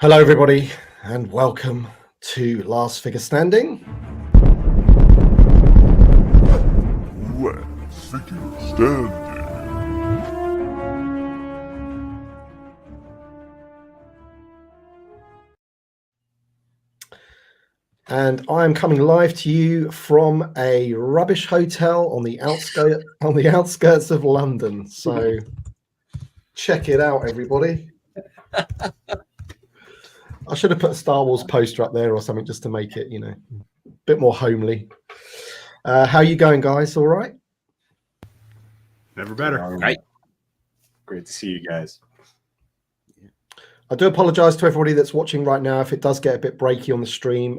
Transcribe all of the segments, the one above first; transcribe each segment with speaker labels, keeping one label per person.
Speaker 1: Hello, everybody, and welcome to Last Figure Standing.
Speaker 2: Last Figure Standing.
Speaker 1: And I am coming live to you from a rubbish hotel on the outskirts of London. So check it out, everybody. I should have put a Star Wars poster up there or something just to make it, a bit more homely. How are you going, guys? All right?
Speaker 3: Never better.
Speaker 4: Great. Great to see you guys.
Speaker 1: I do apologize to everybody that's watching right now if it does get a bit breaky on the stream.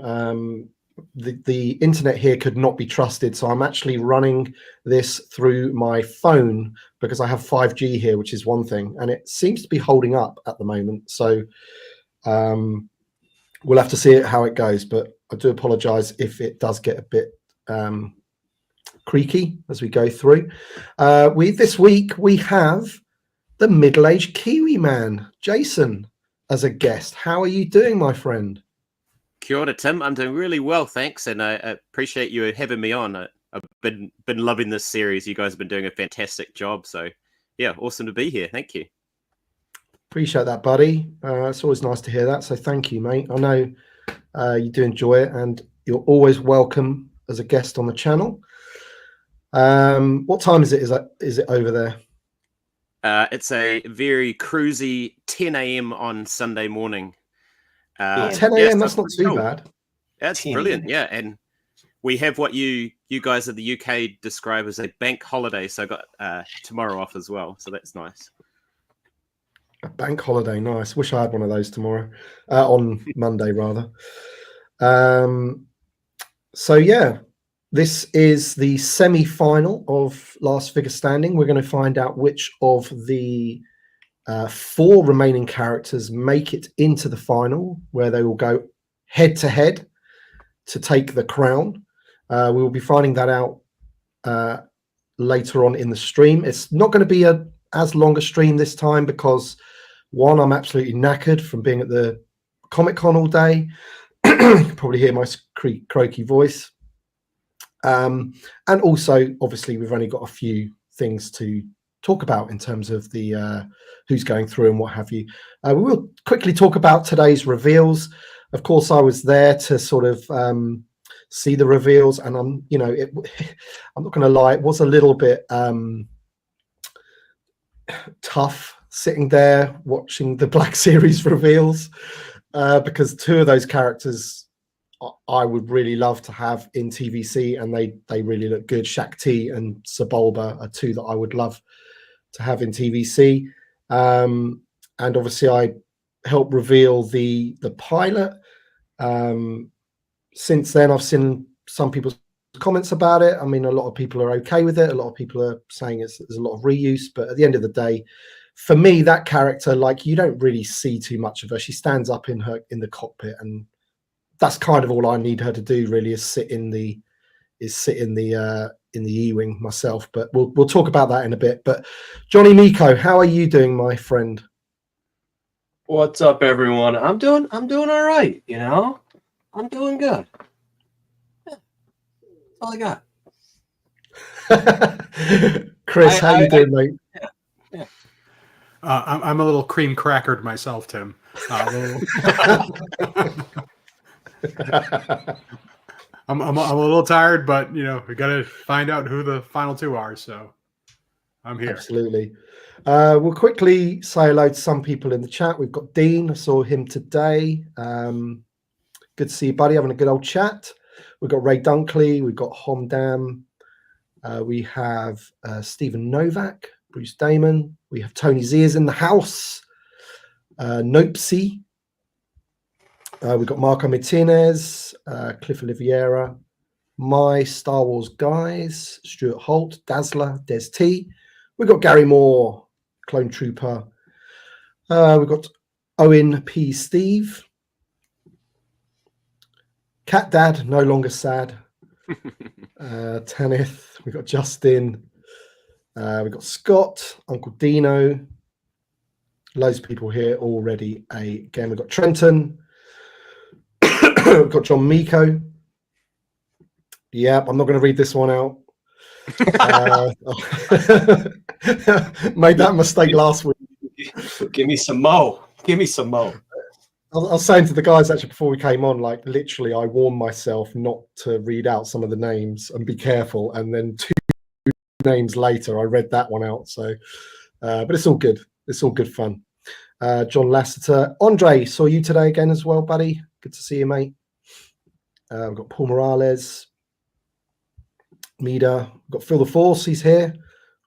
Speaker 1: The internet here could not be trusted, so I'm actually running this through my phone because I have 5G here, which is one thing, and it seems to be holding up at the moment. So we'll have to see how it goes, but I do apologize if it does get a bit creaky as we go through. This week we have the middle-aged Kiwi man, Jason, as a guest. How are you doing, my friend?
Speaker 5: Kia ora, Tim. I'm doing really well, thanks, and I appreciate you having me on. I've been loving this series. You guys have been doing a fantastic job, so yeah, awesome to be here. Thank you.
Speaker 1: Appreciate that, buddy. It's always nice to hear that, so thank you, mate. I know you do enjoy it, and you're always welcome as a guest on the channel. What time is it? Is it over there?
Speaker 5: It's a very cruisy 10 a.m. on Sunday morning.
Speaker 1: 10 a.m. That's not too bad.
Speaker 5: That's brilliant, yeah. And we have what you guys in the UK describe as a bank holiday, so I got tomorrow off as well, so that's nice.
Speaker 1: A bank holiday, nice. Wish I had one of those tomorrow, on Monday rather. So yeah, this is the semi-final of Last Figure Standing. We're going to find out which of the 4 remaining characters make it into the final, where they will go head to head to take the crown. We will be finding that out later on in the stream. It's not going to be as long a stream this time because, one, I'm absolutely knackered from being at the Comic Con all day. You can probably hear my croaky voice. And also, obviously, we've only got a few things to talk about in terms of the who's going through and what have you. We will quickly talk about today's reveals. Of course, I was there to sort of see the reveals, and I'm not going to lie, it was a little bit tough sitting there watching the Black Series reveals because 2 of those characters I would really love to have in TVC, and they really look good. Shakti and Sebulba are 2 that I would love to have in TVC. And obviously I helped reveal the pilot. Since then I've seen some people's comments about it. I mean, a lot of people are okay with it. A lot of people are saying there's a lot of reuse, but at the end of the day, for me, that character, like, you don't really see too much of her. She stands up in the cockpit, and that's kind of all I need her to do, really, is sit in the E-wing myself. But we'll talk about that in a bit. But Johnny Miko, how are you doing, my friend?
Speaker 4: What's up, everyone? I'm doing all right. I'm doing good. Yeah. That's all I got.
Speaker 1: Chris, how you doing, mate?
Speaker 4: Yeah.
Speaker 3: I'm a little cream crackered myself, Tim. I'm a little tired, but we got to find out who the final 2 are. So I'm here.
Speaker 1: Absolutely. We'll quickly say hello to some people in the chat. We've got Dean. I saw him today. Good to see you, buddy. Having a good old chat. We've got Ray Dunkley. We've got Homdam. We have Stephen Novak, Bruce Damon. We have Tony Zia's in the house. Nopesy. We've got Marco Martinez, Cliff Oliveira, my Star Wars guys, Stuart Holt, Dazzler, Des T. We've got Gary Moore, Clone Trooper. We've got Owen P. Steve. Cat Dad, no longer sad. Tanith. We've got Justin. We've got Scott, Uncle Dino. Loads of people here already. Again, we've got Trenton. We've got John Miko. Yep, I'm not going to read this one out. Made that mistake last week.
Speaker 4: Give me some mo. Give me some mo.
Speaker 1: I was saying to the guys actually before we came on, like literally, I warned myself not to read out some of the names and be careful. And then 2 names later, I read that one out. So, but it's all good. It's all good fun. John Lasseter. Andre, saw you today again as well, buddy. Good to see you, mate. We've got Paul Morales. Mida. We've got Phil the Force. He's here.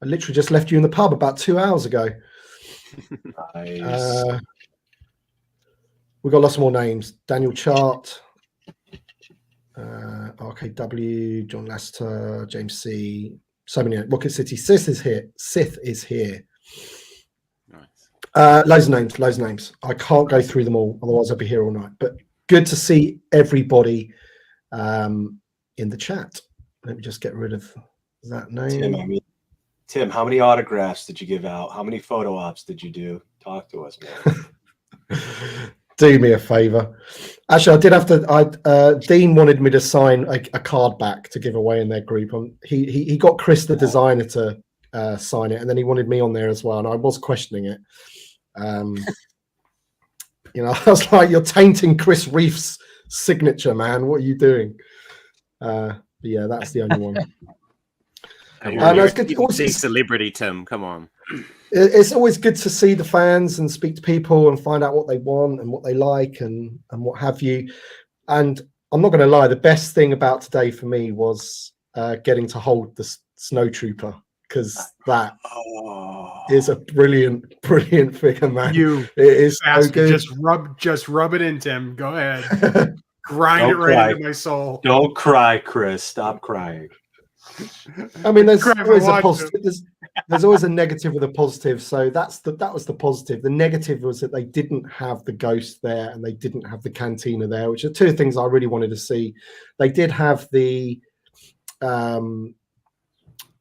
Speaker 1: I literally just left you in the pub about 2 hours ago.
Speaker 4: Nice.
Speaker 1: We've got lots more names. Daniel Chart. RKW. John Lasseter. James C. So many. Rocket City. Sith is here.
Speaker 5: Nice.
Speaker 1: Loads of names. I can't go through them all, otherwise I'll be here all night. But good to see everybody in the chat. Let me just get rid of that name.
Speaker 4: Tim, how many autographs did you give out? How many photo ops did you do? Talk to us, man.
Speaker 1: Do me a favor. Actually, I did have to. Dean wanted me to sign a card back to give away in their group. He got Chris the designer to sign it, and then he wanted me on there as well, and I was questioning it. You know, I was like, "You're tainting Chris Reef's signature, man. What are you doing?" But yeah, that's the only one.
Speaker 5: No,
Speaker 1: it's good.
Speaker 5: Big celebrity, Tim. Come on.
Speaker 1: It's always good to see the fans and speak to people and find out what they want and what they like and what have you. And I'm not going to lie, the best thing about today for me was getting to hold the Snow Trooper, because that is a brilliant figure, man.
Speaker 3: You
Speaker 1: it is so good.
Speaker 3: Just rub it in, Tim. Go ahead. Grind it right into my soul.
Speaker 4: Don't cry, Chris. Stop crying.
Speaker 1: I mean, there's always a positive. There's always a negative with a positive. So that was the positive. The negative was that they didn't have the ghost there and they didn't have the cantina there, which are 2 things I really wanted to see. They did have the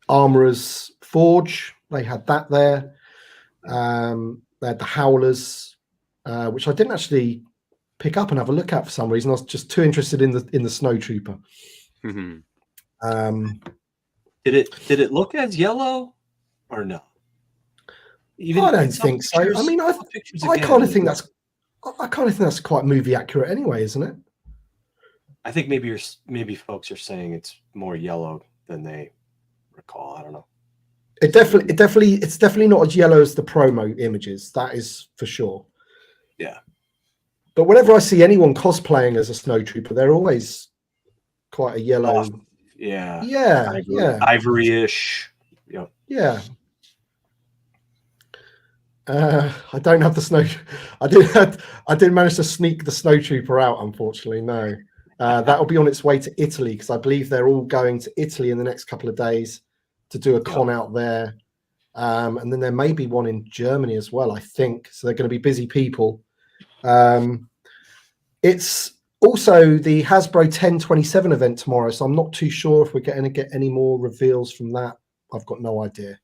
Speaker 1: Armorer's Forge. They had that there. They had the Howlers, which I didn't actually pick up and have a look at for some reason. I was just too interested in the Snow Trooper.
Speaker 5: Mm-hmm.
Speaker 4: Did it look as yellow or no?
Speaker 1: I don't think so. I mean, I kind of think that's quite movie accurate anyway, isn't it?
Speaker 4: I think maybe folks are saying it's more yellow than they recall. I don't know.
Speaker 1: It's definitely not as yellow as the promo images. That is for sure.
Speaker 4: Yeah.
Speaker 1: But whenever I see anyone cosplaying as a Snow Trooper, they're always quite a yellow.
Speaker 4: Yeah. Ivory-ish. Yep.
Speaker 1: Yeah. I don't have the snow. I didn't manage to sneak the Snow Trooper out, unfortunately. No. That will be on its way to Italy, because I believe they're all going to Italy in the next couple of days to do a con out there. And then there may be one in Germany as well, I think. So they're going to be busy people. It's also the Hasbro 1027 event tomorrow, so I'm not too sure if we're going to get any more reveals from that. I've got no idea.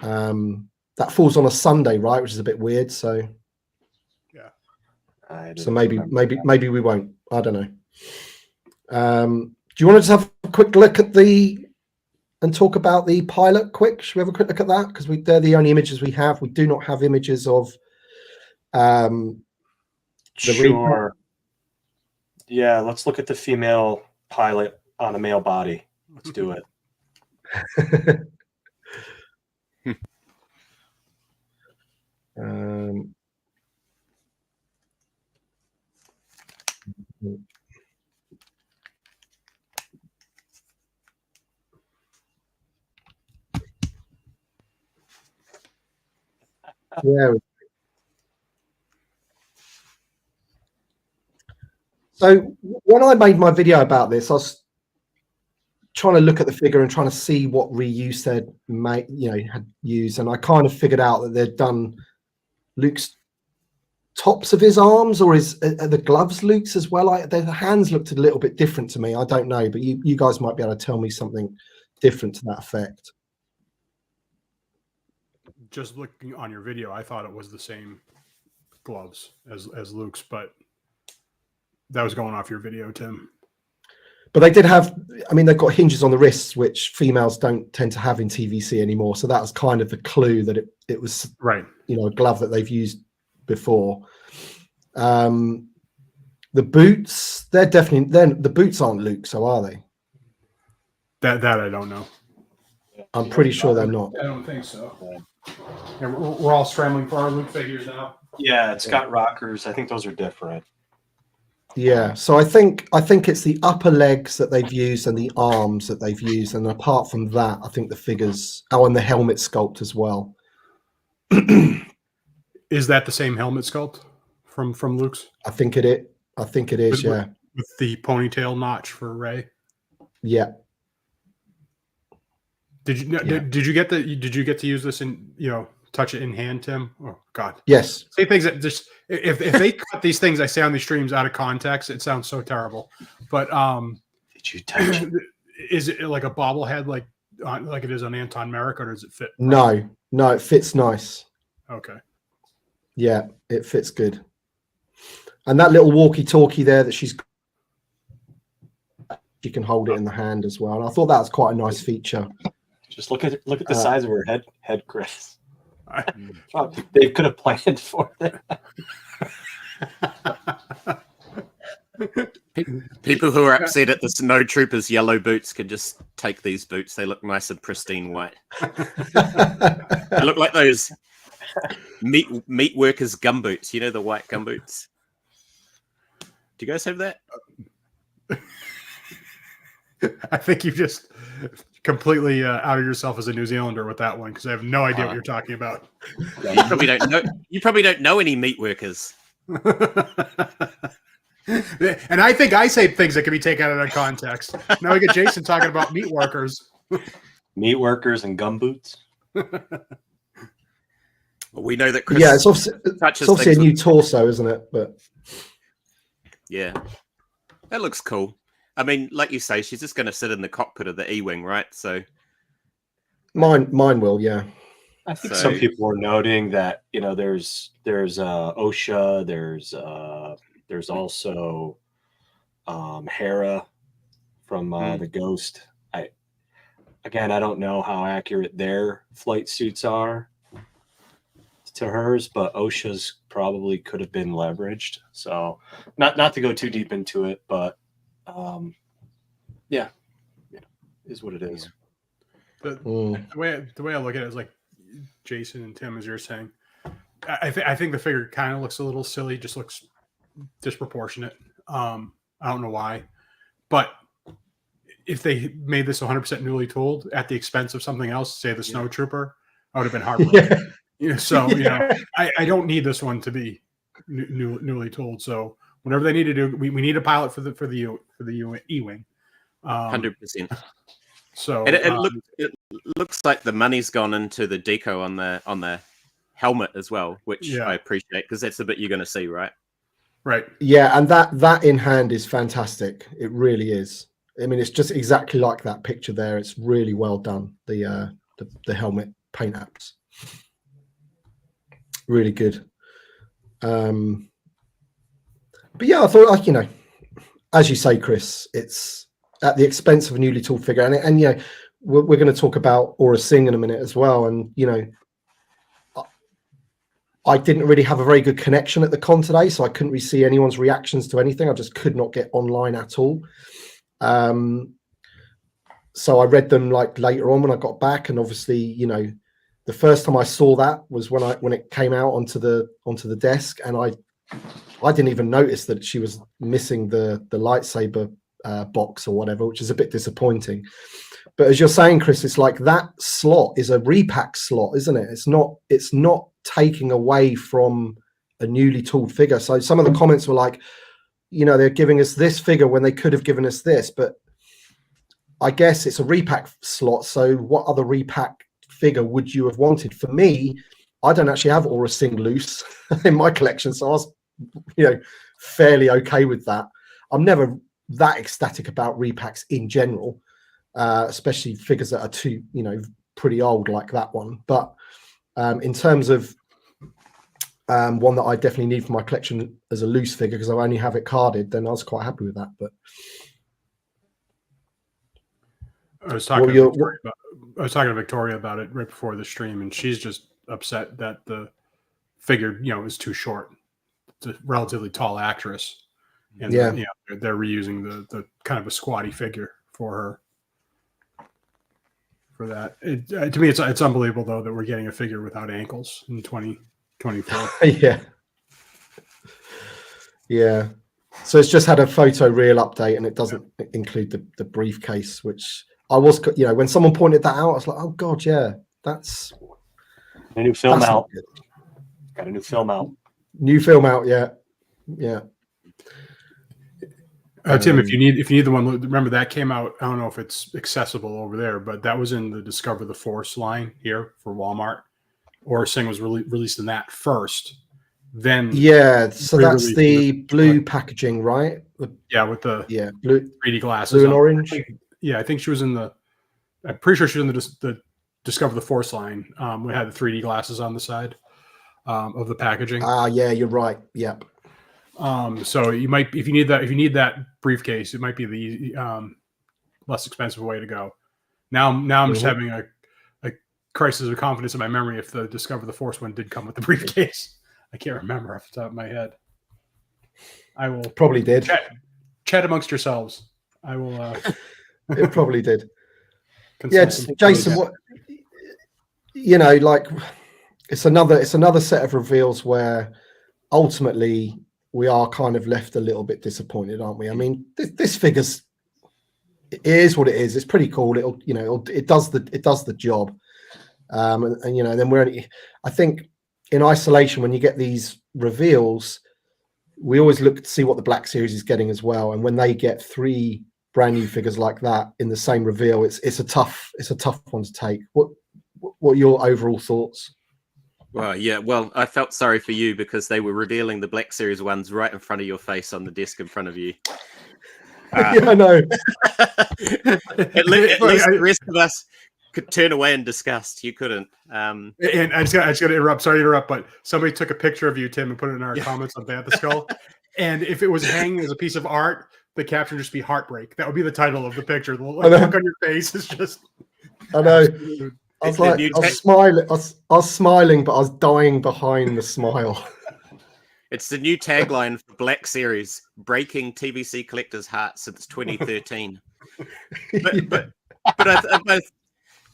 Speaker 1: That falls on a Sunday, right? Which is a bit weird. So yeah. So maybe we won't. I don't know. Do you want to just have a quick look at and talk about the pilot quick? Should we have a quick look at that? Because they're the only images we have. We do not have images of
Speaker 4: Sure. Yeah, let's look at the female pilot on a male body. Let's do it.
Speaker 1: Yeah. So when I made my video about this, I was trying to look at the figure and trying to see what reuse had used, and I kind of figured out that they'd done Luke's tops of his arms, or are the gloves Luke's as well? The hands looked a little bit different to me. I don't know, but you guys might be able to tell me something different to that effect.
Speaker 3: just looking on your video, I thought it was the same gloves as Luke's, but that was going off your video, Tim.
Speaker 1: But they did have, I mean, they've got hinges on the wrists, which females don't tend to have in TVC anymore. So that was kind of the clue that it was,
Speaker 3: right,
Speaker 1: you know, a glove that they've used before. The boots, they're definitely, then the boots aren't Luke, so are they?
Speaker 3: That I don't know.
Speaker 1: I'm pretty sure they're not.
Speaker 3: I don't think so. Yeah, we're all scrambling for our Luke figures now.
Speaker 4: Yeah, it's got rockers. I think those are different.
Speaker 1: Yeah, so I think it's the upper legs that they've used and the arms that they've used, and apart from that, I think the figures. Oh, and the helmet sculpt as well.
Speaker 3: Is that the same helmet sculpt from Luke's?
Speaker 1: I think it is. Yeah,
Speaker 3: with the ponytail notch for Ray.
Speaker 1: Yeah.
Speaker 3: Did you get to use this in, you know, touch it in hand, Tim? Oh God.
Speaker 1: Yes.
Speaker 3: Say things that just if they cut these things I say on these streams out of context, it sounds so terrible. But
Speaker 4: did you touch it?
Speaker 3: Is it like a bobblehead like it is on Anton Merrick, or does it fit?
Speaker 1: No, it fits nice.
Speaker 3: Okay.
Speaker 1: Yeah, it fits good. And that little walkie-talkie there that she can hold it in the hand as well. And I thought that was quite a nice feature.
Speaker 4: Just look at the size of her head, Chris. They could have planned for that.
Speaker 5: People who are upset at the snow troopers' yellow boots can just take these boots. They look nice and pristine white. They look like those meat workers' gumboots. You know, the white gumboots. Do you guys have that?
Speaker 3: I think you just completely outed yourself as a New Zealander with that one, because I have no idea what you're talking about.
Speaker 5: You probably don't know. You probably don't know any meat workers.
Speaker 3: And I think I say things that can be taken out of context. Now we get Jason talking about meat workers.
Speaker 4: Meat workers and gumboots.
Speaker 5: Well, we know that Chris.
Speaker 1: Yeah, it's obviously a new torso, isn't it? But
Speaker 5: yeah, that looks cool. I mean, like you say, she's just going to sit in the cockpit of the E-wing, right? So
Speaker 1: mine will, yeah.
Speaker 4: I think some people are noting that, you know, there's OSHA, there's also Hera from the Ghost. I don't know how accurate their flight suits are to hers, but OSHA's probably could have been leveraged. So not to go too deep into it, but yeah, is what it is.
Speaker 3: The way I look at it is like Jason and Tim, as you're saying, I think the figure kind of looks a little silly, just looks disproportionate. I don't know why, but if they made this 100% newly tooled at the expense of something else, say the Snow Trooper, I would have been heartbroken. Yeah, so you know, I don't need this one to be newly tooled. So whatever they need to do, we need a pilot for the E-wing.
Speaker 5: 100%.
Speaker 3: So
Speaker 5: it looks like the money's gone into the deco on the helmet as well, which I appreciate, because that's the bit you're going to see, right?
Speaker 3: Right.
Speaker 1: Yeah, and that in hand is fantastic. It really is. I mean, it's just exactly like that picture there. It's really well done. The helmet paint apps, really good. But yeah, I thought, like, you know, as you say, Chris, it's at the expense of a newly tooled figure, and you know, we're going to talk about Aura Singh in a minute as well. And you know, I didn't really have a very good connection at the con today, so I couldn't really see anyone's reactions to anything. I just could not get online at all. So I read them like later on when I got back, and obviously, you know, the first time I saw that was when it came out onto the desk, and I didn't even notice that she was missing the lightsaber box or whatever, which is a bit disappointing. But as you're saying, Chris, it's like that slot is a repack slot, isn't it? It's not taking away from a newly tooled figure. So some of the comments were like, you know, they're giving us this figure when they could have given us this, but I guess it's a repack slot. So what other repack figure would you have wanted? For me, I don't actually have Aura Singh loose in my collection, so I was, you know, fairly okay with that. I'm never that ecstatic about repacks in general, especially figures that are too, you know, pretty old like that one. But In terms of one that I definitely need for my collection as a loose figure, because I only have it carded, then I was quite happy with that. But
Speaker 3: I was talking to Victoria about it right before the stream, and she's just upset that the figure, is too short. It's a relatively tall actress, and they're reusing the kind of a squatty figure for her. For that, to me, it's unbelievable though that we're getting a figure without ankles in 2024.
Speaker 1: yeah. So it's just had a photo reel update, and it doesn't include the briefcase, which I was, when someone pointed that out, I was like, oh god, yeah, that's
Speaker 4: a new film out. Got a new film out.
Speaker 1: New film out, yeah.
Speaker 3: Tim, if you need the one, remember that came out. I don't know if it's accessible over there, but that was in the Discover the Force line here for Walmart. Or Sing was released in that first. Then
Speaker 1: so that's the blue packaging, right?
Speaker 3: With the
Speaker 1: blue
Speaker 3: 3D glasses,
Speaker 1: blue and orange.
Speaker 3: I think she was in the. I'm pretty sure she was in the Discover the Force line. We had the 3D glasses on the side of the packaging.
Speaker 1: Yeah, you're right. Yep.
Speaker 3: So you might, if you need that briefcase, it might be the less expensive way to go. Now I'm just having a crisis of confidence in my memory if the Discover the Force one did come with the briefcase. I can't remember off the top of my head. I will
Speaker 1: probably did.
Speaker 3: Chat amongst yourselves. I will.
Speaker 1: It probably did. Yeah, Jason. What it's another set of reveals where ultimately we are kind of left a little bit disappointed, aren't we? I mean, this figure's it is what it is. It's pretty cool. It does the job. And then we're only, I think in isolation, when you get these reveals, we always look to see what the Black Series is getting as well. And when they get 3 brand new figures like that in the same reveal, it's a tough one to take. What are your overall thoughts?
Speaker 5: Well, I felt sorry for you because they were revealing the Black Series ones right in front of your face on the desk in front of you.
Speaker 1: Yeah, I know.
Speaker 5: At least the rest of us could turn away in disgust. You couldn't.
Speaker 3: And I just got to interrupt. Sorry to interrupt, but somebody took a picture of you, Tim, and put it in our comments on Bad the Skull. And if it was hanging as a piece of art, the caption would just be heartbreak. That would be the title of the picture. The look on your face is just.
Speaker 1: I know. I was smiling, but I was dying behind the smile.
Speaker 5: It's the new tagline for Black Series: breaking TBC collectors' hearts since 2013.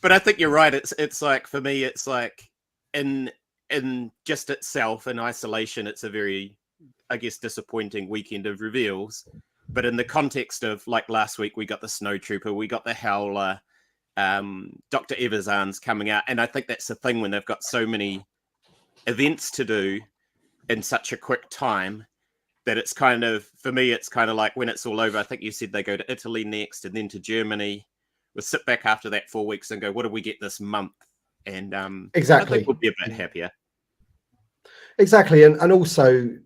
Speaker 5: But I think you're right. It's like, for me, it's like in just itself, in isolation, it's a very, I guess, disappointing weekend of reveals. But in the context of, like, last week, we got the Snow Trooper, we got the Howler, Dr. Evazan's coming out, and I think that's the thing when they've got so many events to do in such a quick time that it's kind of, for me, it's kind of like when it's all over. I think you said they go to Italy next and then to Germany. We'll sit back after that 4 weeks and go, what do we get this month? And
Speaker 1: exactly,
Speaker 5: I think we'll be a bit happier.
Speaker 1: Exactly, and also,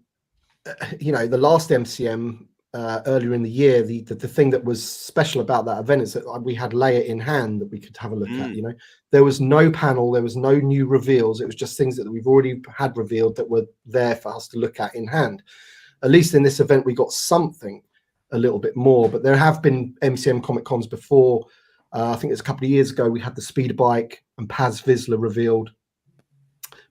Speaker 1: the last MCM earlier in the year, the thing that was special about that event is that we had Leia in hand that we could have a look at. There was no panel, there was no new reveals. It was just things that we've already had revealed that were there for us to look at in hand. At least in this event, we got something a little bit more. But there have been MCM Comic Cons before. I think it was a couple of years ago, we had the speeder bike and Paz Vizsla revealed.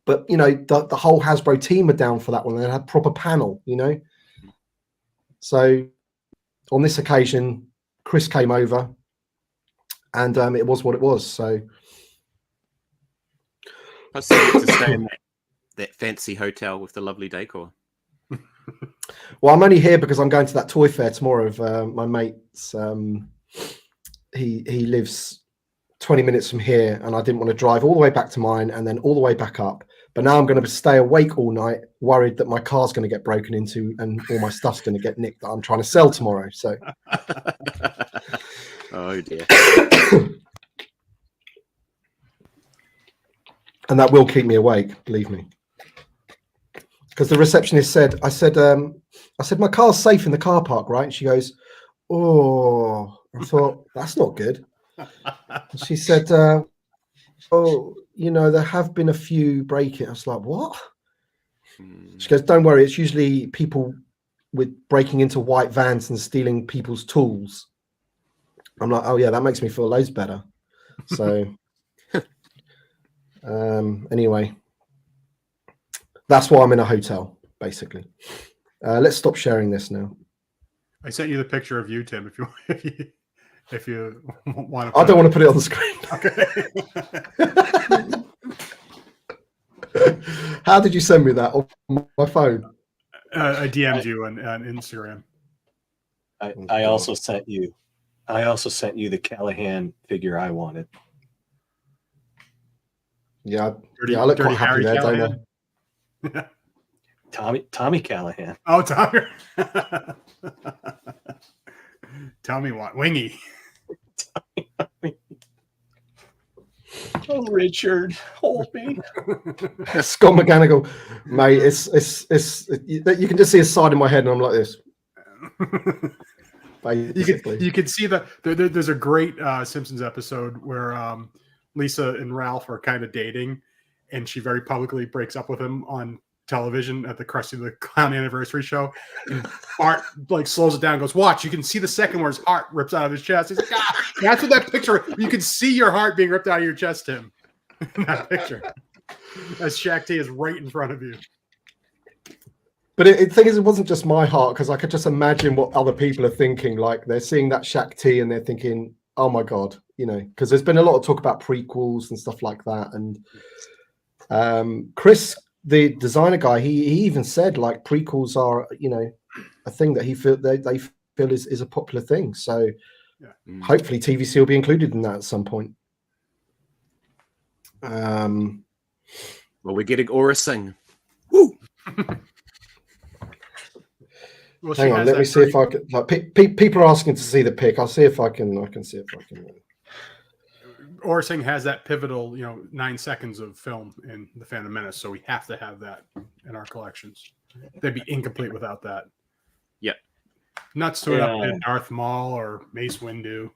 Speaker 1: But, the whole Hasbro team are down for that one. They had a proper panel, So on this occasion, Chris came over and it was what it was. So
Speaker 5: I still get to stay in that fancy hotel with the lovely decor.
Speaker 1: Well, I'm only here because I'm going to that toy fair tomorrow of my mate's. He lives 20 minutes from here, and I didn't want to drive all the way back to mine and then all the way back up. But now I'm going to stay awake all night, worried that my car's going to get broken into and all my stuff's going to get nicked that I'm trying to sell tomorrow. So,
Speaker 5: oh dear.
Speaker 1: And that will keep me awake, believe me. Because the receptionist said, I said, my car's safe in the car park, right? And she goes, oh, I thought, that's not good. And she said, oh, there have been a few break-ins. I was like, what? She goes, don't worry, it's usually people with breaking into white vans and stealing people's tools. I'm like, oh yeah, that makes me feel loads better. So anyway, that's why I'm in a hotel, basically. Let's stop sharing this now.
Speaker 3: I sent you the picture of you, Tim, if you want to.
Speaker 1: I don't want to put it on the screen.
Speaker 3: Okay.
Speaker 1: How did you send me that on my phone?
Speaker 3: I DM'd you on Instagram.
Speaker 4: I also sent you the Callahan figure I wanted.
Speaker 1: Yeah, I look quite happy there,
Speaker 3: Callahan.
Speaker 1: don't
Speaker 4: I? Tommy Callahan.
Speaker 3: Oh, Tommy. Tommy what? Wingy.
Speaker 4: Oh, Richard, hold me.
Speaker 1: Scott McGannagle, mate. It's you can just see a side in my head, and I'm like this.
Speaker 3: You can see that there's a great Simpsons episode where Lisa and Ralph are kind of dating, and she very publicly breaks up with him on television at the Krusty the Clown anniversary show. And Bart slows it down and goes, watch, you can see the second where his heart rips out of his chest. He's like, that's what that picture, you can see your heart being ripped out of your chest, Tim, in that picture. As Shaq T is right in front of you.
Speaker 1: But the thing is, it wasn't just my heart, because I could just imagine what other people are thinking. Like, they're seeing that Shaq T and they're thinking, oh my God, because there's been a lot of talk about prequels and stuff like that. And Chris, the designer guy, he even said prequels are, a thing that they feel is a popular thing. So hopefully TVC will be included in that at some point.
Speaker 5: Well, we're getting Aura Singh. Woo!
Speaker 3: Well,
Speaker 1: hang on, let me see if I can. People are asking to see the pic. I'll see if I can. I can see if I can.
Speaker 3: Aura Singh has that pivotal, 9 seconds of film in The Phantom Menace, so we have to have that in our collections. They'd be incomplete without that.
Speaker 5: Yep.
Speaker 3: Nuts to it up in Darth Maul or Mace Windu.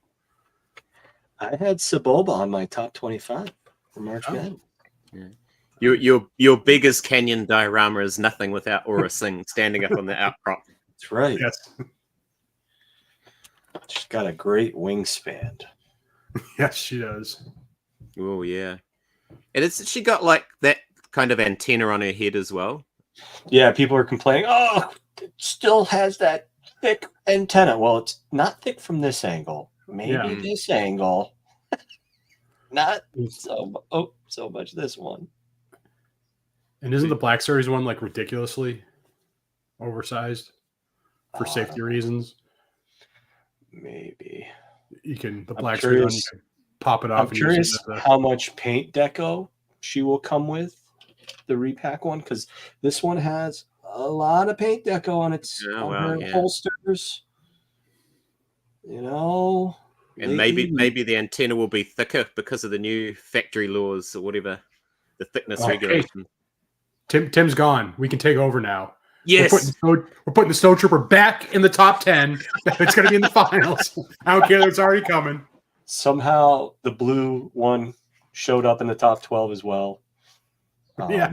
Speaker 4: I had Sebulba on my top 25 for March Madness.
Speaker 5: Yeah. Your biggest canyon diorama is nothing without Aura Singh standing up on the outcrop.
Speaker 4: That's right.
Speaker 3: Yes.
Speaker 4: She's got a great wingspan.
Speaker 3: Yes, she does.
Speaker 5: Oh yeah. And she got that kind of antenna on her head as well.
Speaker 4: Yeah, people are complaining, oh, it still has that thick antenna. Well, it's not thick from this angle. Maybe this angle. Not so much this one.
Speaker 3: And isn't the Black Series one ridiculously oversized for safety reasons?
Speaker 4: Maybe.
Speaker 3: The Black Series one, you can pop it off.
Speaker 4: I'm curious how much paint deco she will come with, the repack one, because this one has a lot of paint deco on its holsters.
Speaker 5: And maybe the antenna will be thicker because of the new factory laws or whatever, the thickness regulation.
Speaker 3: Tim's gone. We can take over now.
Speaker 5: Yes.
Speaker 3: We're putting the Snow Trooper back in the top 10. It's going to be in the finals. I don't care that it's already coming.
Speaker 4: Somehow the blue one showed up in the top 12 as well.
Speaker 3: Yeah.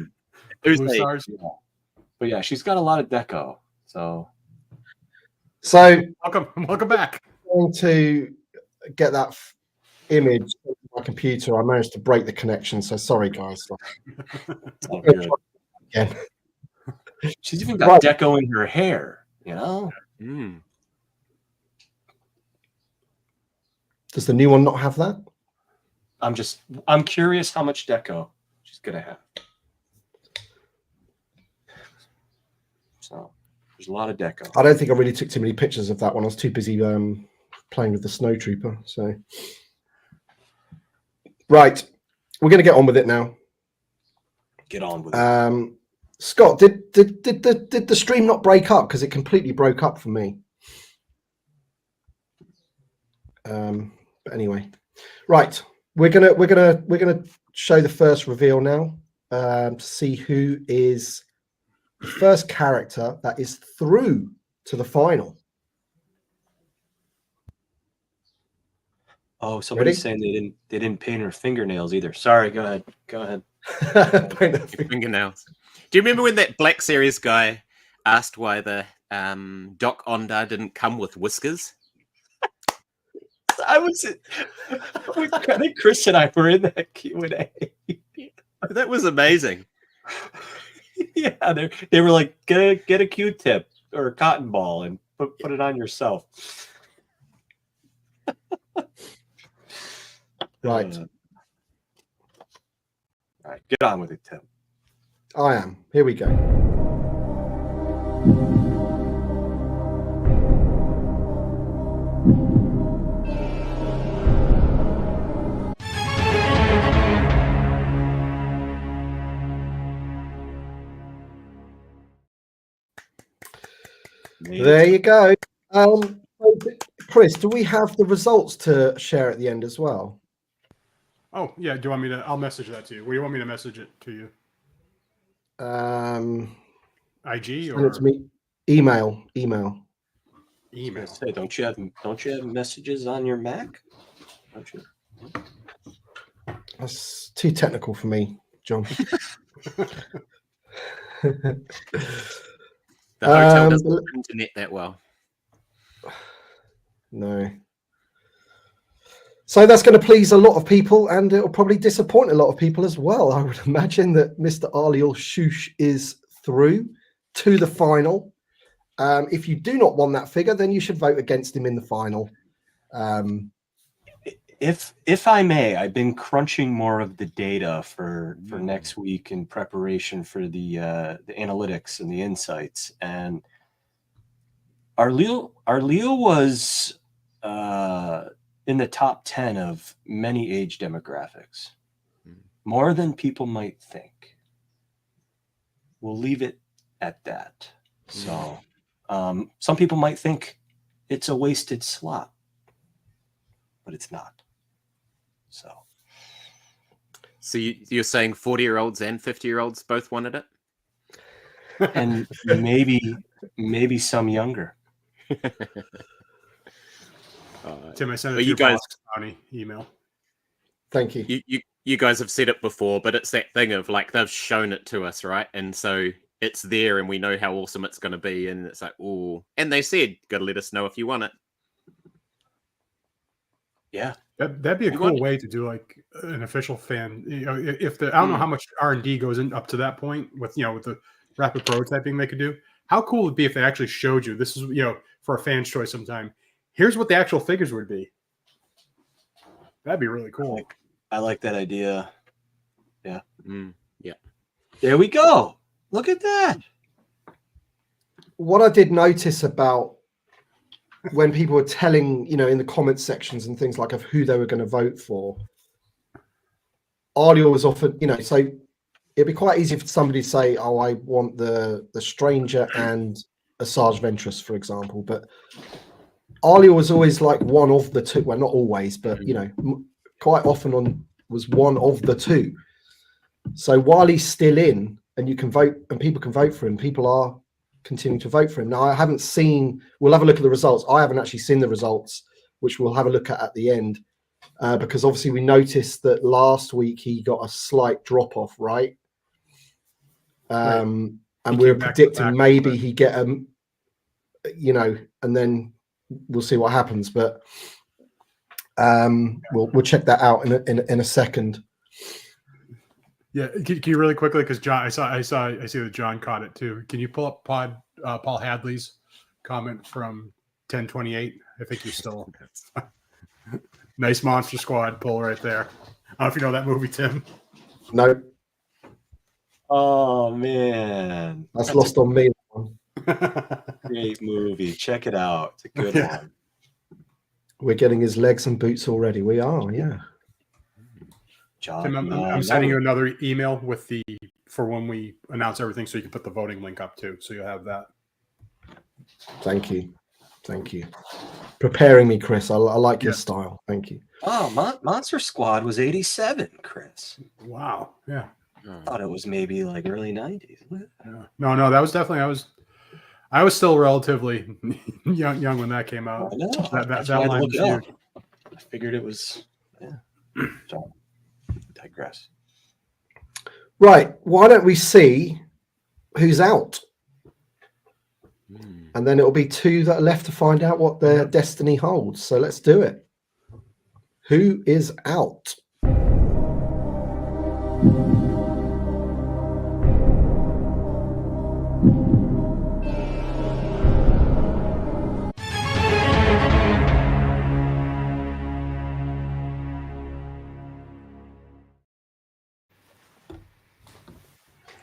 Speaker 4: There's blue stars. Yeah. But yeah, she's got a lot of deco. So
Speaker 3: welcome back.
Speaker 1: I'm going to get that image on my computer. I managed to break the connection, so sorry guys.
Speaker 4: Again. She's even got deco in her hair,
Speaker 1: Does the new one not have that?
Speaker 4: I'm curious how much deco she's gonna have. So there's a lot of deco.
Speaker 1: I don't think I really took too many pictures of that one. I was too busy playing with the Snow Trooper. So right, we're gonna get on with it now.
Speaker 4: Get on with it.
Speaker 1: Scott, did the stream not break up? Because it completely broke up for me. But anyway, right, we're gonna show the first reveal now to see who is the first character that is through to the final.
Speaker 4: Oh, somebody's saying they didn't paint her fingernails either. Sorry, go ahead.
Speaker 5: Your fingernails. Do you remember when that Black Series guy asked why the Doc Ondar didn't come with whiskers?
Speaker 4: I think Chris and I were in that Q&A.
Speaker 5: That was amazing.
Speaker 4: Yeah, they were like, get a Q-tip or a cotton ball and put it on yourself.
Speaker 1: Right.
Speaker 4: All right, get on with it, Tim.
Speaker 1: I am. Here we go. There you go. Chris, do we have the results to share at the end as well?
Speaker 3: Oh, yeah. Do you want me to? I'll message that to you. Where do you want me to message it to you? IG or
Speaker 1: it's me. Email.
Speaker 3: Email.
Speaker 4: Say, don't you have messages on your Mac? Don't you?
Speaker 1: That's too technical for me, John.
Speaker 5: The hotel doesn't have internet that well.
Speaker 1: No. So that's going to please a lot of people, and it will probably disappoint a lot of people as well. I would imagine that Mr. Aliel Shush is through to the final. If you do not want that figure, then you should vote against him in the final.
Speaker 4: If I may, I've been crunching more of the data for next week in preparation for the analytics and the insights. And Arleo was in the top 10 of many age demographics, more than people might think. We'll leave it at that. So some people might think it's a wasted slot, but it's not.
Speaker 5: So you're saying 40-year-olds and 50-year-olds both wanted it?
Speaker 4: And maybe some younger.
Speaker 3: Tim, I sent it to
Speaker 5: you guys
Speaker 3: email.
Speaker 1: Thank you.
Speaker 5: You guys have said it before, but it's that thing of like they've shown it to us, right? And so it's there and we know how awesome it's going to be. And it's like, oh, and they said, got to let us know if you want it.
Speaker 4: Yeah.
Speaker 3: That'd be a cool way to do like an official fan. You know, if I don't know how much R&D goes in up to that point with with the rapid prototyping they could do. How cool would it be if they actually showed you this is for a fan's choice sometime. Here's what the actual figures would be. That'd be really cool.
Speaker 4: I like that idea. Yeah.
Speaker 5: Yeah.
Speaker 4: There we go. Look at that.
Speaker 1: What I did notice about when people were telling, in the comment sections and things like of who they were going to vote for, Aliel was offered, so it'd be quite easy for somebody to say, oh, I want the Stranger and Asajj Ventress, for example. But Aliel was always like one of the two. Well, not always, but, quite often was one of the two. So while he's still in and you can vote and people can vote for him, people are continuing to vote for him. Now, I haven't seen, we'll have a look at the results. I haven't actually seen the results, which we'll have a look at the end, because obviously we noticed that last week he got a slight drop off, right? And we were predicting maybe he get and then we'll see what happens. But we'll check that out in a second.
Speaker 3: Yeah, can you really quickly, because John, I see that John caught it too. Can you pull up Paul Hadley's comment from 1028? I think he's still nice Monster Squad pull right there. I don't know if you know that movie, Tim.
Speaker 1: No.
Speaker 4: Oh man,
Speaker 1: that's lost on me.
Speaker 4: Great movie. Check it out. It's a good one.
Speaker 1: We're getting his legs and boots already. We are, yeah.
Speaker 3: Tim, I'm sending you another email with for when we announce everything, so you can put the voting link up too, so you'll have that.
Speaker 1: Thank you. Preparing me, Chris. I like your style. Thank you.
Speaker 4: Oh, Monster Squad was 87, Chris.
Speaker 3: Wow. Yeah.
Speaker 4: I thought it was maybe like early 90s.
Speaker 3: Yeah. No, that was definitely I was still relatively young when that came out.
Speaker 4: I know.
Speaker 3: That line was huge.
Speaker 4: I figured it was. Yeah. So, digress.
Speaker 1: Right. Why don't we see who's out? And then it'll be two that are left to find out what their destiny holds. So let's do it. Who is out?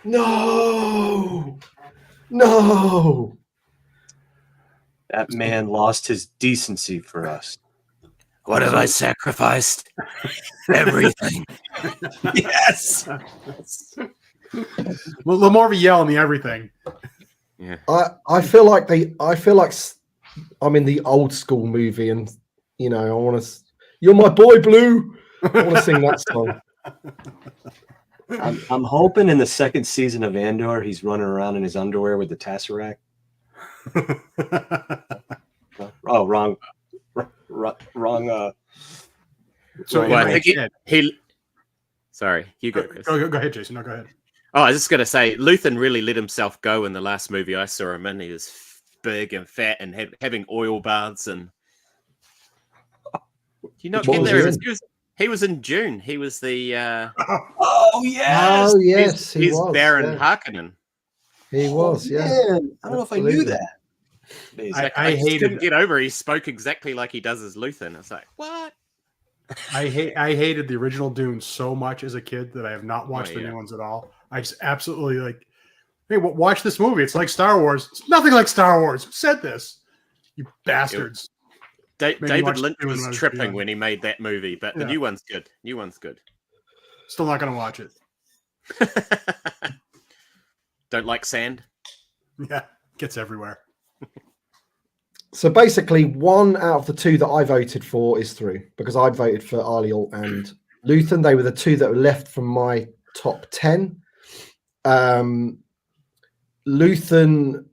Speaker 1: No. No.
Speaker 4: That man lost his decency for us.
Speaker 5: What have I sacrificed? Everything.
Speaker 4: Yes.
Speaker 3: Well, a little more of a yell in the everything.
Speaker 5: Yeah.
Speaker 1: I feel like I'm in the old school movie, and you know, I want to. You're my boy, Blue. I want to sing that song.
Speaker 4: I'm hoping in the second season of Andor, he's running around in his underwear with the Tesseract. Oh, wrong.
Speaker 3: So
Speaker 5: Well, I think he. Sorry, you go, Chris.
Speaker 3: Go ahead, Jason. No, go ahead.
Speaker 5: Oh, I was just going to say, Luthen really let himself go in the last movie I saw him in. He was big and fat and having oil baths. And you not get there? He was in June. He was the.
Speaker 4: Oh yes.
Speaker 1: Oh yes,
Speaker 5: he's
Speaker 1: was,
Speaker 5: Baron
Speaker 1: yeah.
Speaker 5: Harkonnen.
Speaker 1: He was. Yeah.
Speaker 4: Man. I don't know if I knew that.
Speaker 5: I just couldn't get over. He spoke exactly like he does as Luthen. It's like, what?
Speaker 3: I hated the original Dune so much as a kid that I have not watched the new ones at all. I just absolutely like, hey, watch this movie. It's like Star Wars. It's nothing like Star Wars. Who said this? You bastards.
Speaker 5: David Lynch was tripping when he made that movie, but the new one's good. New one's good.
Speaker 3: Still not going to watch it.
Speaker 5: Don't like sand?
Speaker 3: Yeah, gets everywhere.
Speaker 1: So basically, one out of the two that I voted for is through, because I voted for Ariel and Luthen. They were the two that were left from my top 10. Luthen,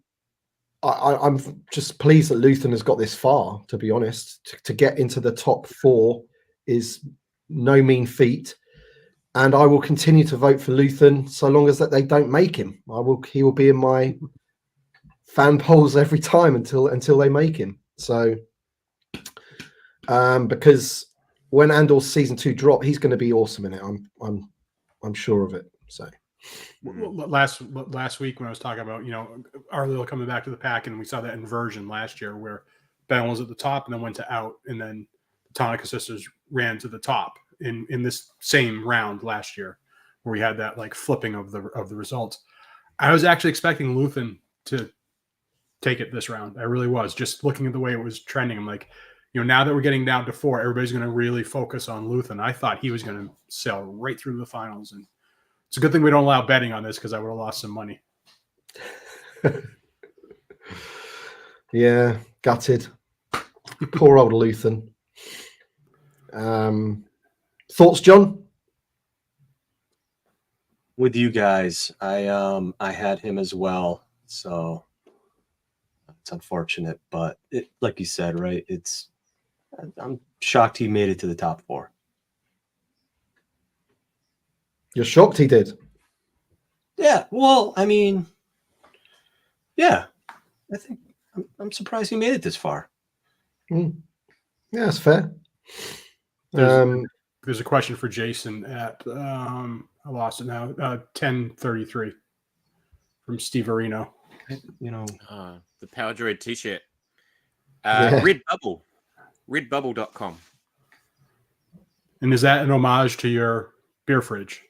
Speaker 1: I'm just pleased that Luthen has got this far, to be honest. To get into the top 4 is no mean feat. And I will continue to vote for Luthen so long as that they don't make him. He will be in my fan polls every time until they make him. So because when Andor's season 2 drop, he's going to be awesome in it. I'm sure of it. So
Speaker 3: last week when I was talking about, you know, Ariel coming back to the pack, and we saw that inversion last year where Ben was at the top and then went to out, and then the Tonica sisters ran to the top in this same round last year where we had that like flipping of the results. I was actually expecting Luthen to take it this round. I really was. Just looking at the way it was trending, I'm like, you know, now that we're getting down to 4, everybody's going to really focus on Luthen. I thought he was going to sail right through the finals, and it's a good thing we don't allow betting on this because I would have lost some money.
Speaker 1: Yeah, gutted. Poor old Luthen. Thoughts, John?
Speaker 4: With you guys, I had him as well, so it's unfortunate, but like you said, right? I'm shocked he made it to the top 4.
Speaker 1: You're shocked he did?
Speaker 4: Yeah. Well, I mean, yeah. I think I'm surprised he made it this far.
Speaker 1: Yeah, that's fair.
Speaker 3: There's a question for Jason at I lost it now. 1033 from Steve Areno.
Speaker 4: You know,
Speaker 5: the Power Droid t-shirt. Redbubble. Redbubble.com.
Speaker 3: And is that an homage to your beer fridge?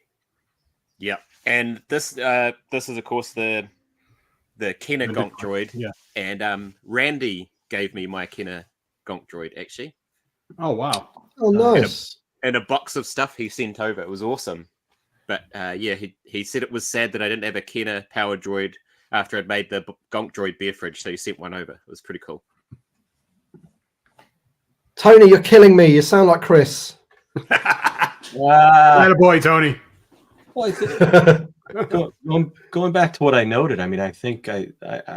Speaker 5: Yeah. And this is of course the Kenner Gonk droid.
Speaker 3: Yeah.
Speaker 5: And Randy gave me my Kenner Gonk droid actually.
Speaker 3: Oh wow.
Speaker 1: Oh nice.
Speaker 5: And a box of stuff he sent over. It was awesome. But yeah, he said it was sad that I didn't have a Kenner Power Droid after I'd made the Gonk Droid beer fridge, so he sent one over. It was pretty cool.
Speaker 1: Tony, you're killing me. You sound like Chris.
Speaker 3: Wow. Boy, Tony.
Speaker 4: Well, I think, going back to what I noted, I mean, I think I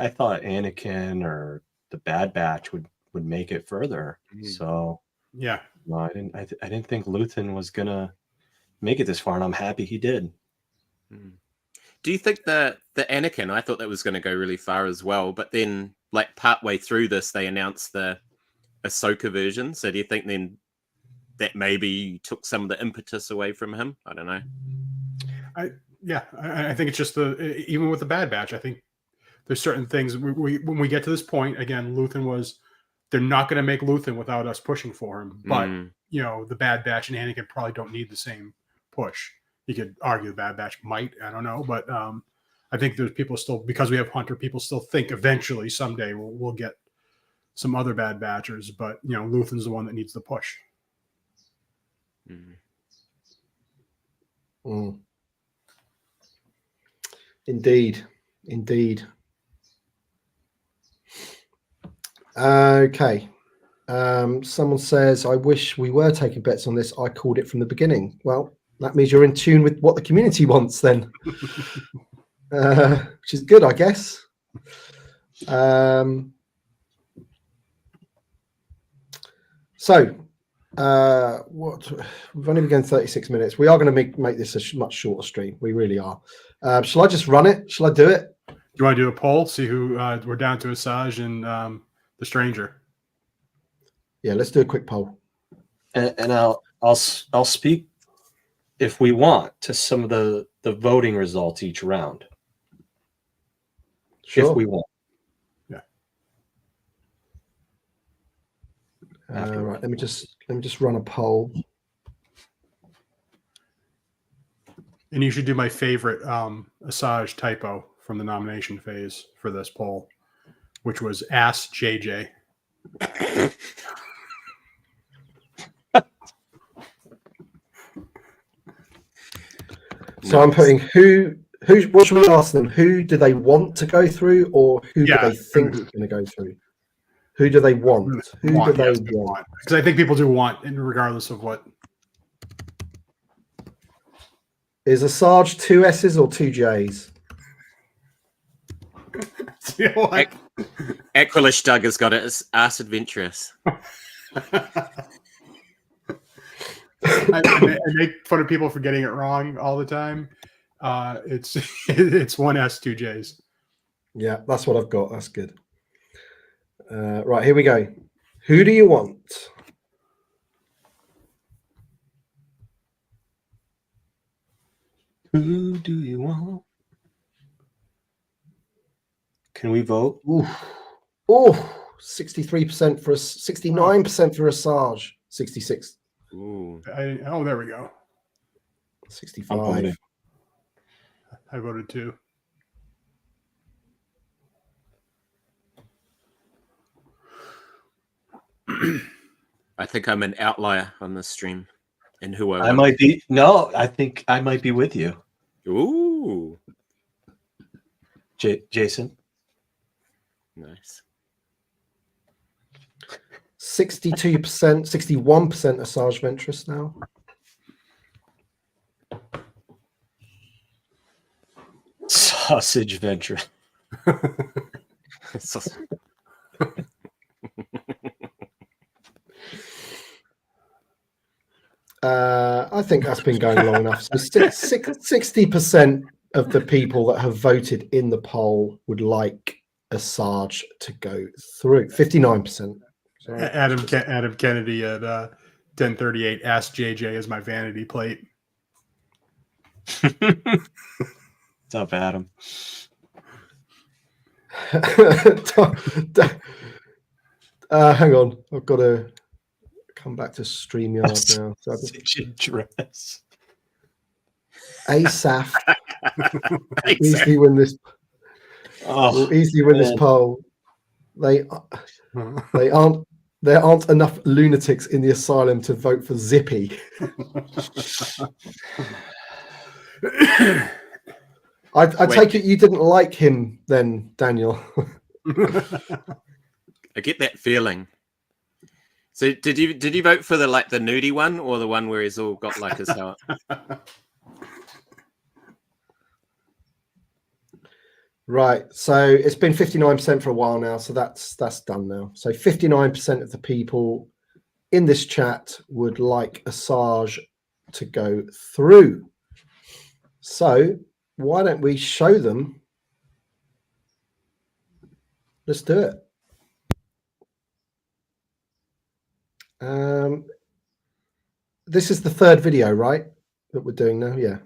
Speaker 4: thought Anakin or the Bad Batch would make it further. So
Speaker 3: yeah,
Speaker 4: No, I didn't think Luthen was gonna make it this far, and I'm happy he did.
Speaker 5: Do you think the Anakin? I thought that was going to go really far as well, but then like partway through this, they announced the Ahsoka version. So do you think then that maybe took some of the impetus away from him? I don't know.
Speaker 3: I think it's just even with the Bad Batch, I think there's certain things when we get to this point again. They're not going to make Luthen without us pushing for him. But the Bad Batch and Anakin probably don't need the same push. You could argue the Bad Batch might, I don't know, but I think there's people still, because we have Hunter, people still think eventually someday we'll get some other Bad Batchers, but Luthen's the one that needs the push.
Speaker 1: Indeed. Okay. Someone says, I wish we were taking bets on this. I called it from the beginning. Well, that means you're in tune with what the community wants then, which is good, I guess. What we've only been going 36 minutes. We are going to make this a much shorter stream. We really are. Shall I just run it? Shall I do it?
Speaker 3: Do you want to do a poll? See who we're down to Asajj and the Stranger.
Speaker 1: Yeah, let's do a quick poll.
Speaker 4: And I'll speak if we want to some of the voting results each round.
Speaker 1: Sure.
Speaker 4: If we want.
Speaker 3: Yeah.
Speaker 1: Right. Let me just run a poll.
Speaker 3: And you should do my favorite Asajj typo from the nomination phase for this poll, which was "Ask JJ."
Speaker 1: So I'm putting who. What should we ask them? Who do they want to go through, or who do they think is going to go through? Who do they want? Who do they want?
Speaker 3: Because I think people do want, and regardless of what.
Speaker 1: Is Asajj 2 S's or 2 J's?
Speaker 5: Aquilish Doug has got it. It's Ass Adventurous.
Speaker 3: I make fun of people for getting it wrong all the time. It's 1 S, 2 J's.
Speaker 1: Yeah, that's what I've got. That's good. Right, here we go. Who do you want?
Speaker 4: Who do you want? Can we vote?
Speaker 1: Oh, 63% for us, 69% for Asajj, 66.
Speaker 5: Ooh.
Speaker 3: There we go.
Speaker 1: 65.
Speaker 3: I voted too.
Speaker 5: I think I'm an outlier on this stream. And who
Speaker 4: I might be. No, I think I might be with you.
Speaker 5: Ooh.
Speaker 4: Jason.
Speaker 5: Nice.
Speaker 1: 62%, 61% Asajj Ventress now.
Speaker 4: Sausage Venture.
Speaker 1: I think that's been going long enough. So 60% of the people that have voted in the poll would like Asajj to go through. 59%. Sorry.
Speaker 3: Adam Kennedy at 1038 asked JJ as my vanity plate.
Speaker 4: What's up, Adam?
Speaker 1: Hang on, I've got to come back to StreamYard now. So
Speaker 4: dress.
Speaker 1: Asaf easily win this. Will easily win this poll. There aren't enough lunatics in the asylum to vote for Zippy. I take it you didn't like him then, Daniel.
Speaker 5: I get that feeling. So did you vote for the nudie one or the one where he's all got like his heart?
Speaker 1: Right. So it's been 59% for a while now. So that's done now. So 59% of the people in this chat would like Asajj to go through. So why don't we show them? Let's do it. This is the third video, right? That we're doing now. Yeah.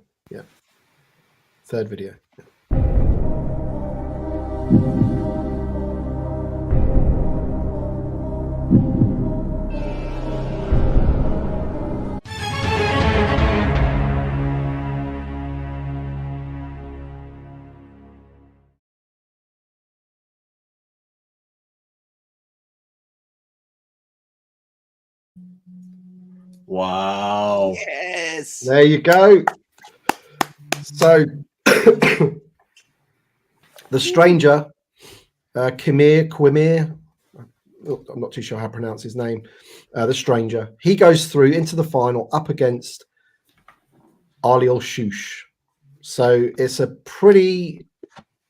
Speaker 1: Third video.
Speaker 4: Wow.
Speaker 5: Yes.
Speaker 1: There you go. So the stranger, Quimir, I'm not too sure how to pronounce his name. The stranger, he goes through into the final up against Aliel Shush. So it's a pretty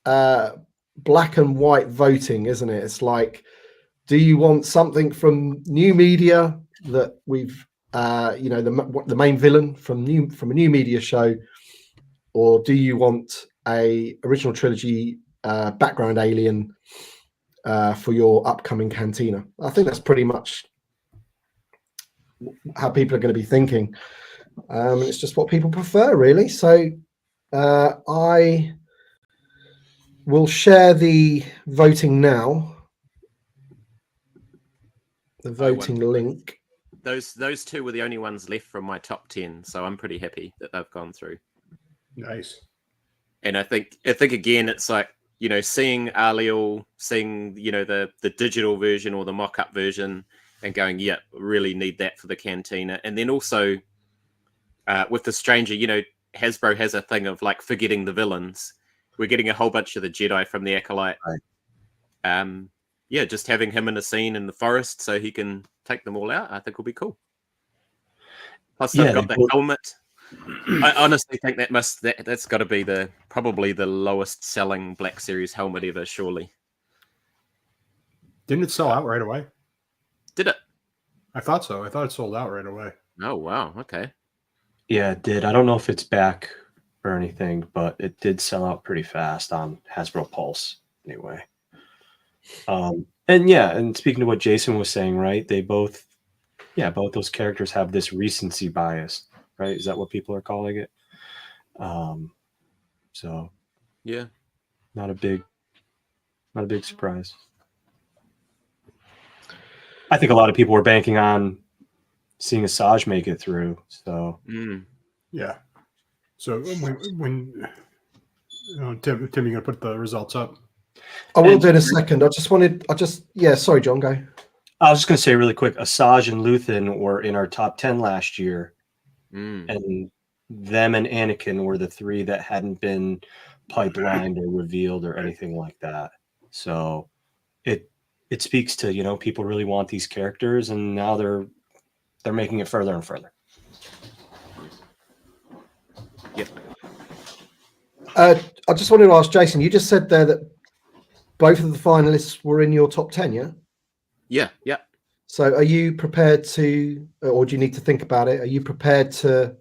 Speaker 1: black and white voting, isn't it? It's like, do you want something from new media that we've, the main villain from a new media show, or do you want a original trilogy background alien for your upcoming Cantina? I think that's pretty much how people are going to be thinking. It's just what people prefer, really. So I will share the voting now. The voting link.
Speaker 5: Those two were the only ones left from my top 10, so I'm pretty happy that they've gone through.
Speaker 3: Nice.
Speaker 5: And I think again, it's like, seeing Aliel, seeing the digital version or the mock-up version, and going, yeah, really need that for the Cantina. And then also with the stranger, Hasbro has a thing of like forgetting the villains. We're getting a whole bunch of the Jedi from the Acolyte. Right. Just having him in a scene in the forest so he can take them all out, I think will be cool. Plus, they've got that helmet. I honestly think that's got to be probably the lowest selling Black Series helmet ever, surely.
Speaker 3: Didn't it sell out right away?
Speaker 5: Did it?
Speaker 3: I thought so. I thought it sold out right away.
Speaker 5: Oh, wow. Okay.
Speaker 4: Yeah, it did. I don't know if it's back or anything, but it did sell out pretty fast on Hasbro Pulse anyway. And speaking to what Jason was saying, right? Both those characters have this recency bias, right? Is that what people are calling it? So
Speaker 5: yeah,
Speaker 4: not a big surprise. I think a lot of people were banking on seeing Asajj make it through. So
Speaker 3: yeah. So when Tim, you're gonna put the results up?
Speaker 1: I will do in a second. Sorry, John, go.
Speaker 4: I was just going to say really quick, Asajj and Luthen were in our top 10 last year. And them and Anakin were the three that hadn't been pipelined or revealed or anything like that. So it speaks to, people really want these characters, and now they're making it further and further.
Speaker 5: Yep.
Speaker 1: I just wanted to ask Jason, you just said there that both of the finalists were in your top 10, yeah?
Speaker 5: Yeah.
Speaker 1: So are you prepared to, or do you need to think about it? Are you prepared to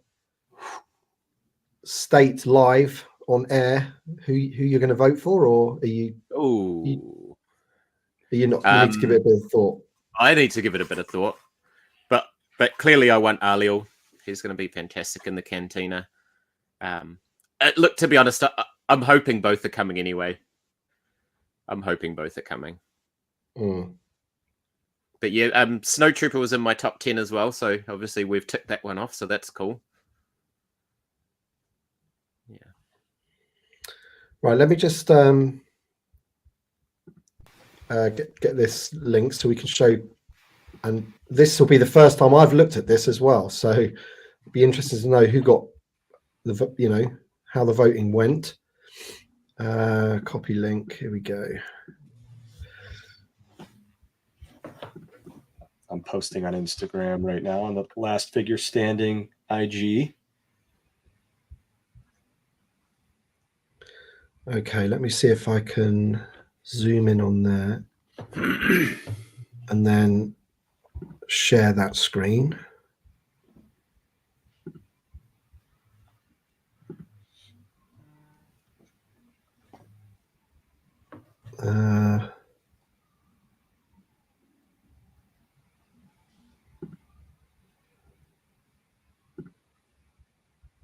Speaker 1: state live on air who you're going to vote for, or are you? Are you not? You need to give it a bit of thought.
Speaker 5: I need to give it a bit of thought, but clearly I want Aliel. He's going to be fantastic in the Cantina. Look, to be honest, I'm hoping both are coming anyway. But yeah, Snowtrooper was in my top 10 as well, so obviously we've ticked that one off, so that's cool. Yeah.
Speaker 1: Right, let me just get this link so we can show, and this will be the first time I've looked at this as well, so it'd be interesting to know who got the, how the voting went. Copy link, here we go.
Speaker 4: I'm posting on Instagram right now on the Last Figure Standing IG.
Speaker 1: Okay, let me see if I can zoom in on there. And then share that screen.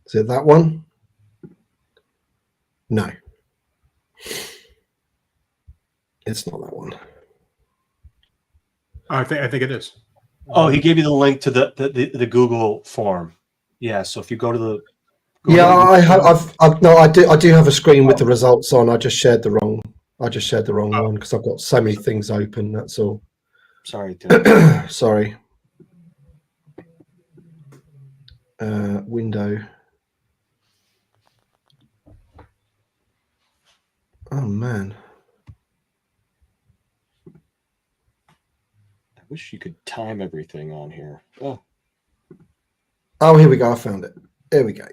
Speaker 1: Is it that one? No. It's not that one.
Speaker 3: I think it is.
Speaker 4: Oh, he gave you the link to the Google form. Yeah, so if you go to the
Speaker 1: I do have a screen with the results on. I just shared the wrong one because I've got so many things open. That's all.
Speaker 4: Sorry, Tim.
Speaker 1: Sorry. Window. Oh man.
Speaker 4: I wish you could time everything on here.
Speaker 1: Oh, here we go. I found it. There we go.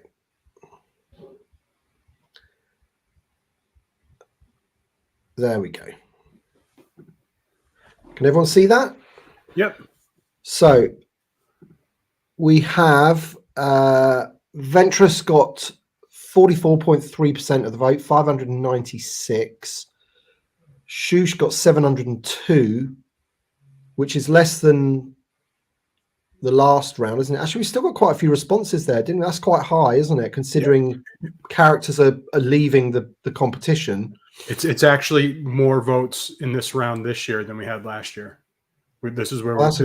Speaker 1: There we go. Can everyone see that?
Speaker 3: Yep.
Speaker 1: So we have Ventress got 44.3% of the vote, 596. Shoosh got 702, which is less than the last round, isn't it? Actually, we still got quite a few responses there, didn't we? That's quite high, isn't it? Considering characters are leaving the competition.
Speaker 3: It's actually more votes in this round this year than we had last year. This is where this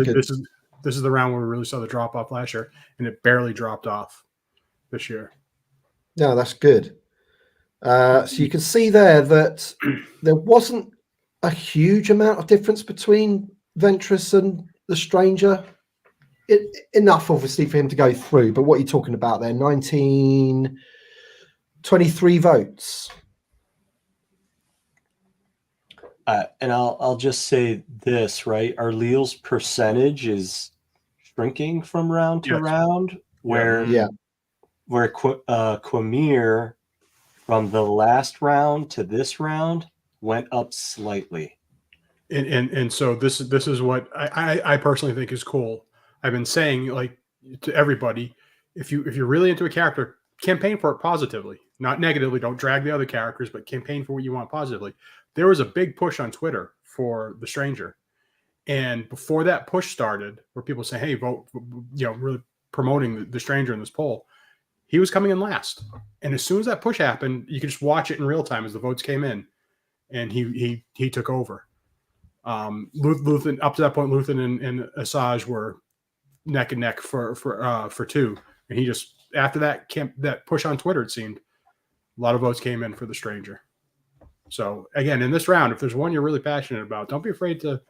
Speaker 3: is the round where we really saw the drop off last year, and it barely dropped off this year.
Speaker 1: No, that's good. So you can see there that there wasn't a huge amount of difference between Ventress and the Stranger. Enough, obviously, for him to go through. But what are you talking about there? 23 votes.
Speaker 4: And I'll just say this, right? Our Leal's percentage is shrinking from round to round, where Quamir from the last round to this round went up slightly.
Speaker 3: And so this is what I personally think is cool. I've been saying, like, to everybody, if you're really into a character, campaign for it positively, not negatively. Don't drag the other characters, but campaign for what you want positively. There was a big push on Twitter for the Stranger, and before that push started, where people say, "Hey, vote," really promoting the Stranger in this poll, he was coming in last. And as soon as that push happened, you could just watch it in real time as the votes came in, and he took over. Luthen, up to that point, Luthen and Asajj were neck and neck for two, and he just, after that push on Twitter, it seemed a lot of votes came in for the Stranger. So again, in this round, if there's one you're really passionate about, don't be afraid to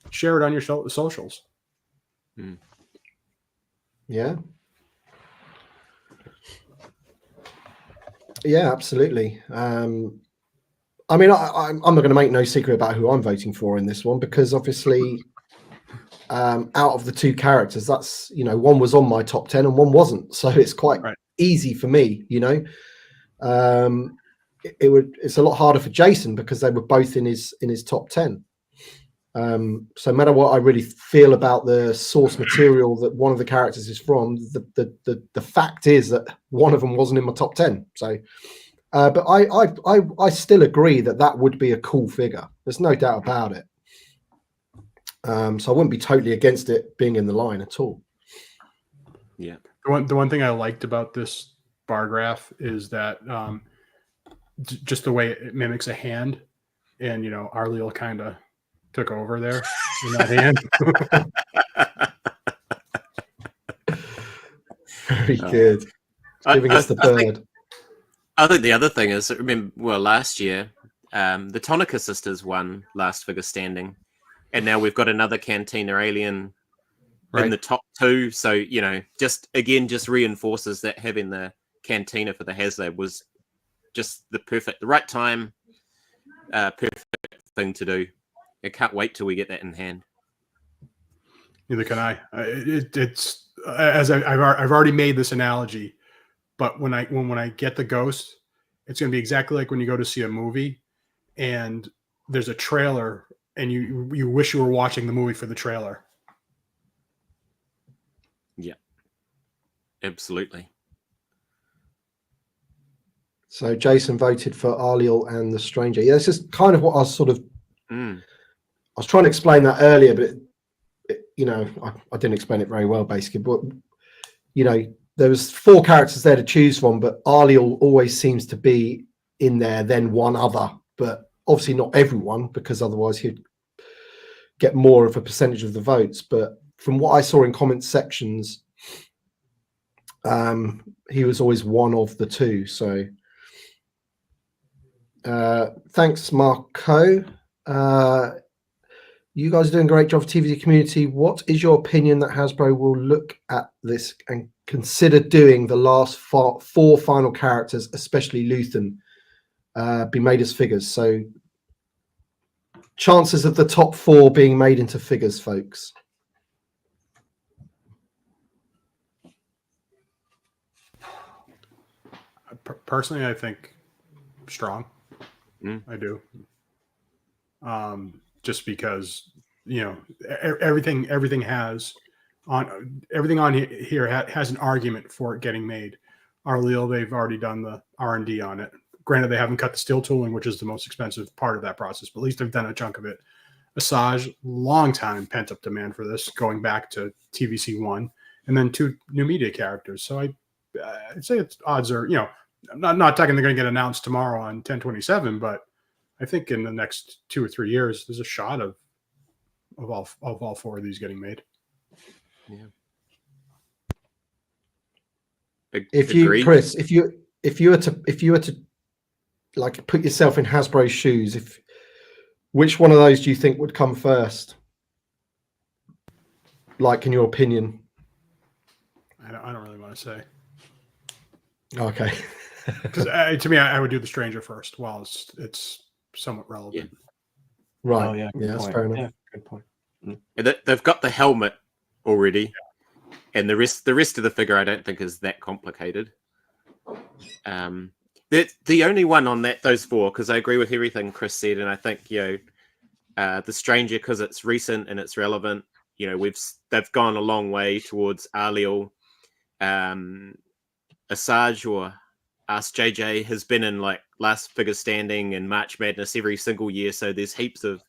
Speaker 3: share it on your socials.
Speaker 1: Yeah. Yeah, absolutely. I mean, I'm not going to make no secret about who I'm voting for in this one, because obviously, out of the two characters, that's, one was on my top 10 and one wasn't, so it's quite easy for me. It's a lot harder for Jason because they were both in his top 10. So no matter what I really feel about the source material that one of the characters is from, the fact is that one of them wasn't in my top 10. So, but I still agree that would be a cool figure. There's no doubt about it. So I wouldn't be totally against it being in the line at all.
Speaker 5: Yeah.
Speaker 3: The one thing I liked about this bar graph is that just the way it mimics a hand, and Arleal kind of took over there in that hand.
Speaker 1: Very good. Giving us the bird.
Speaker 5: I think the other thing is, last year, the Tonica sisters won last figure standing, and now we've got another Cantina alien in the top two. So, just reinforces that having the Cantina for the HasLab was just the right time, perfect thing to do. I can't wait till we get that in hand.
Speaker 3: Neither can I. It's as I've already made this analogy, but when I get the Ghost, it's going to be exactly like when you go to see a movie and there's a trailer and you wish you were watching the movie for the trailer.
Speaker 5: Absolutely.
Speaker 1: So Jason voted for Arliel and the Stranger. Yeah, this is kind of what I was sort of. I was trying to explain that earlier, but I didn't explain it very well, basically. But there was 4 characters there to choose from, but Arliel always seems to be in there, then one other, but obviously not everyone, because otherwise he'd get more of a percentage of the votes. But from what I saw in comment sections, he was always one of the 2. So thanks, Marco. You guys are doing a great job for TVC community. What is your opinion that Hasbro will look at this and consider doing the last 4 final characters, especially Luthen, be made as figures? So chances of the top 4 being made into figures, folks.
Speaker 3: Personally, I think strong. I do. Just because everything on here has an argument for it getting made. Arliel, they've already done the R&D on it. Granted, they haven't cut the steel tooling, which is the most expensive part of that process, but at least they've done a chunk of it. Asajj, long time pent up demand for this, going back to TVC 1, and then 2 new media characters. So I'd say its odds are, I'm not talking they're going to get announced tomorrow on 10/27, but I think in the next 2 or 3 years, there's a shot of all 4 of these getting made.
Speaker 5: Yeah.
Speaker 1: Chris, if you were to like put yourself in Hasbro's shoes, which one of those do you think would come first? Like, in your opinion?
Speaker 3: I don't really want to say.
Speaker 1: Okay.
Speaker 3: Because to me, I would do the Stranger first. While it's somewhat relevant.
Speaker 5: Yeah.
Speaker 1: Right.
Speaker 4: Oh, yeah.
Speaker 1: That's fair enough.
Speaker 4: Yeah, good point.
Speaker 5: They've got the helmet already, and the rest of the figure I don't think is that complicated. The only one on those 4, because I agree with everything Chris said, and I think the Stranger, because it's recent and it's relevant. They've gone a long way towards Arliel. Asajj or Ask JJ has been in like Last Figure Standing and March Madness every single year, so there's heaps of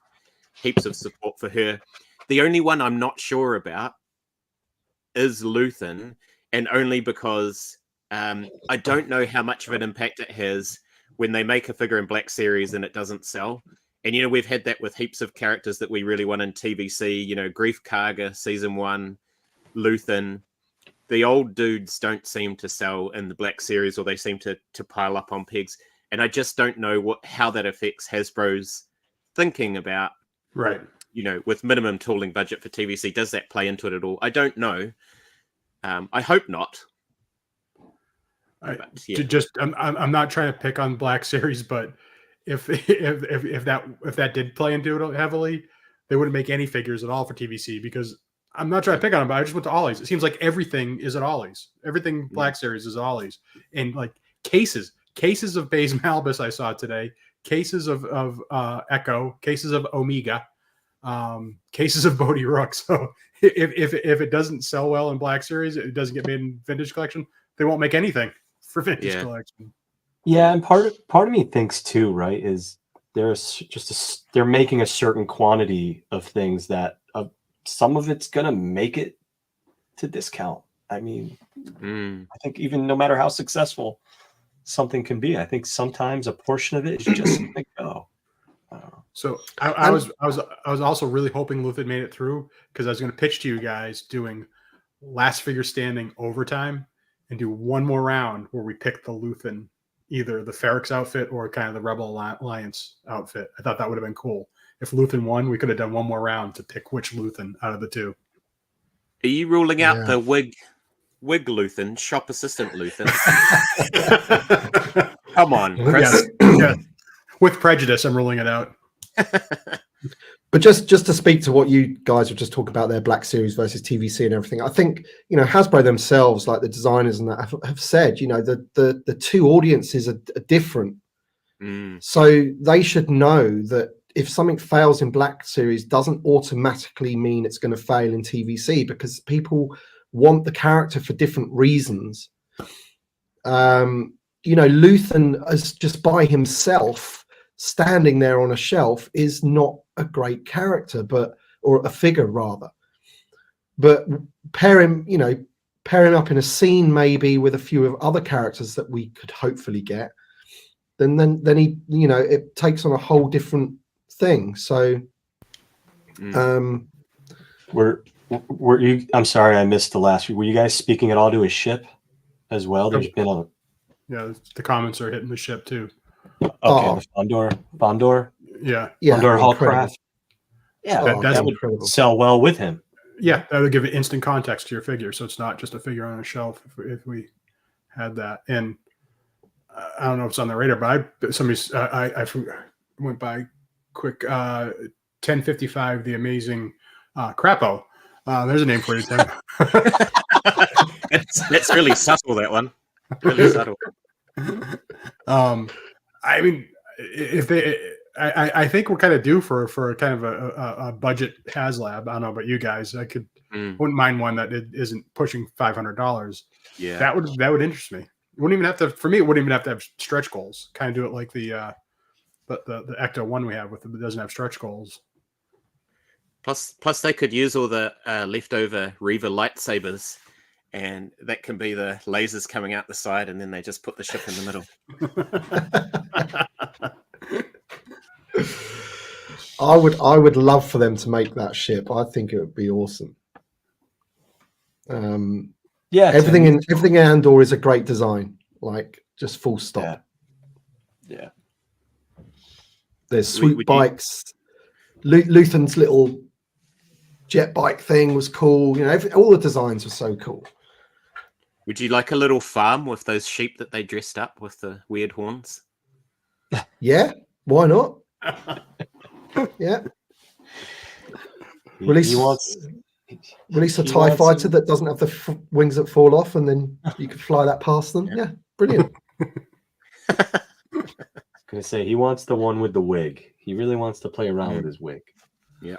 Speaker 5: support for her. The only one I'm not sure about is Luthen, and only because I don't know how much of an impact it has when they make a figure in Black Series and it doesn't sell. And we've had that with heaps of characters that we really want in TVC. Grief Karga season 1, Luthen. The old dudes don't seem to sell in the Black Series, or they seem to pile up on pegs. And I just don't know how that affects Hasbro's thinking about,
Speaker 3: right?
Speaker 5: With minimum tooling budget for TVC, does that play into it at all? I don't know. I hope not.
Speaker 3: I'm not trying to pick on Black Series, but if that did play into it heavily, they wouldn't make any figures at all for TVC, because I'm not trying to pick on them, but I just went to Ollie's. It seems like everything is at Ollie's. Everything Black Series is at Ollie's. And like cases of Baze Malbus I saw today, cases of Echo, cases of Omega, cases of Bodhi Rook. So if it doesn't sell well in Black Series, it doesn't get made in Vintage Collection, they won't make anything for Vintage Collection.
Speaker 4: Yeah, and part of me thinks too, right, is there's just they're making a certain quantity of things that some of it's gonna make it to discount. I mean, I think even no matter how successful something can be, I think sometimes a portion of it is just gonna go.
Speaker 3: So I was also really hoping Luthen made it through, because I was going to pitch to you guys doing Last Figure Standing overtime and do one more round where we pick the Luthen, either the Ferrix outfit or kind of the Rebel Alliance outfit. I thought that would have been cool. If Luthen won, we could have done one more round to pick which Luthen out of the 2.
Speaker 5: Are you ruling out the wig Luthen, shop assistant Luthen? Come on, Chris.
Speaker 3: Yes. With prejudice, I'm ruling it out.
Speaker 1: But just to speak to what you guys were just talking about there, Black Series versus TVC and everything, I think Hasbro themselves, like the designers and that, have said the 2 audiences are different. So they should know that if something fails in Black Series, doesn't automatically mean it's going to fail in TVC, because people want the character for different reasons. You know, Luthen as just by himself standing there on a shelf is not a great character, or a figure rather. But pair him up in a scene maybe with a few of other characters that we could hopefully get, then he, you know, it takes on a whole different thing. So
Speaker 4: were you, I'm sorry I missed the last, were you guys speaking at all to his ship as well? There's been a,
Speaker 3: yeah, the comments are hitting the ship too.
Speaker 4: okay,
Speaker 1: Oh.
Speaker 4: the Fondor,
Speaker 3: Yeah,
Speaker 4: Fondor
Speaker 1: incredible.
Speaker 4: Hallcraft. Yeah,
Speaker 3: that
Speaker 4: would
Speaker 1: incredible.
Speaker 4: sell well with him.
Speaker 3: Yeah, that would give it instant context to your figure, so it's not just a figure on a shelf. If we had that, and I don't know if it's on the radar, but I went by quick. 1055, the amazing Crapo. There's a name for you, Tim.
Speaker 5: That's really subtle. That one, really subtle.
Speaker 3: I mean, if they, I think we're kind of due for kind of a budget HasLab. I don't know about you guys. I wouldn't mind one that isn't pushing $500.
Speaker 5: Yeah,
Speaker 3: that would interest me. It wouldn't even have to. For me, it wouldn't even have to have stretch goals. Kind of do it like the Ecto one we have with it doesn't have stretch goals.
Speaker 5: Plus, they could use all the leftover Reaver lightsabers, and that can be the lasers coming out the side, and then they just put the ship in the middle.
Speaker 1: I would love for them to make that ship. I think it would be awesome.
Speaker 4: Yeah,
Speaker 1: everything in Andor is a great design. Like, just full stop.
Speaker 4: Yeah.
Speaker 1: There's swoop bikes. Luthen's little jet bike thing was cool. You know, all the designs were so cool.
Speaker 5: Would you like a little farm with those sheep that they dressed up with the weird horns?
Speaker 1: Yeah, why not? Yeah. Release a TIE fighter that doesn't have the wings that fall off, and then you could fly that past them. Yeah, brilliant.
Speaker 4: I was gonna say, he wants the one with the wig. He really wants to play around with his wig.
Speaker 5: Yeah.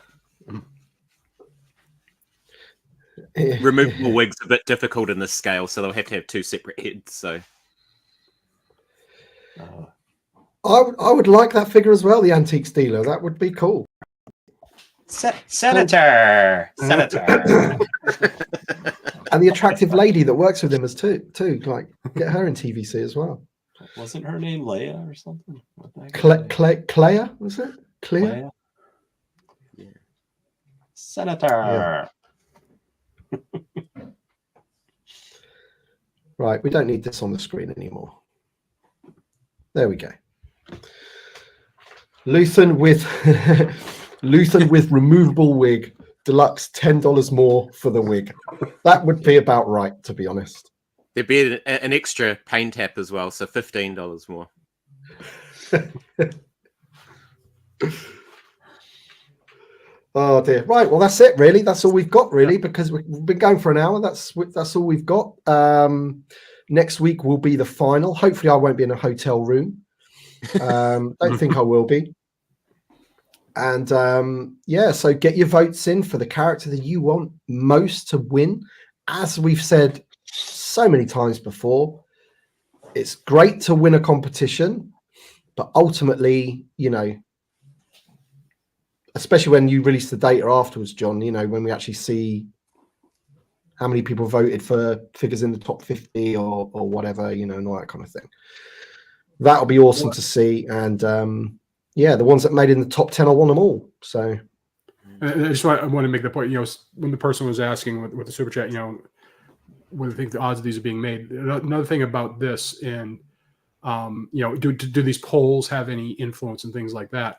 Speaker 5: Removable wigs a bit difficult in this scale, so they'll have to have two separate heads. So
Speaker 1: I would like that figure as well, the antiques dealer. That would be cool.
Speaker 4: Senator.
Speaker 1: And the attractive lady that works with him as too. Like, get her in TVC as well.
Speaker 4: Wasn't her name Leia or something?
Speaker 1: Clea, was it? Clea?
Speaker 4: Yeah. Senator.
Speaker 1: Yeah. Right, we don't need this on the screen anymore. There we go. Luthen with removable wig, deluxe, $10 more for the wig. That would be about right, to be honest.
Speaker 5: There'd be an extra paint tap as well, so $15 more.
Speaker 1: Oh dear. Right. Well, that's it. Really, that's all we've got. Really, because we've been going for an hour. That's all we've got. Next week will be the final. Hopefully, I won't be in a hotel room. Don't think I will be. And yeah, so get your votes in for the character that you want most to win. As we've said so many times before, it's great to win a competition, but ultimately, you know, especially when you release the data afterwards, John, you know, when we actually see how many people voted for figures in the top 50 or whatever, you know, and all that kind of thing. That'll be awesome to see. And yeah, the ones that made it in the top 10, I want them all. So
Speaker 3: I just want to make the point, you know, when the person was asking with the super chat, you know, what do you think the odds of these are being made? Another thing about this, and you know, do these polls have any influence and things like that?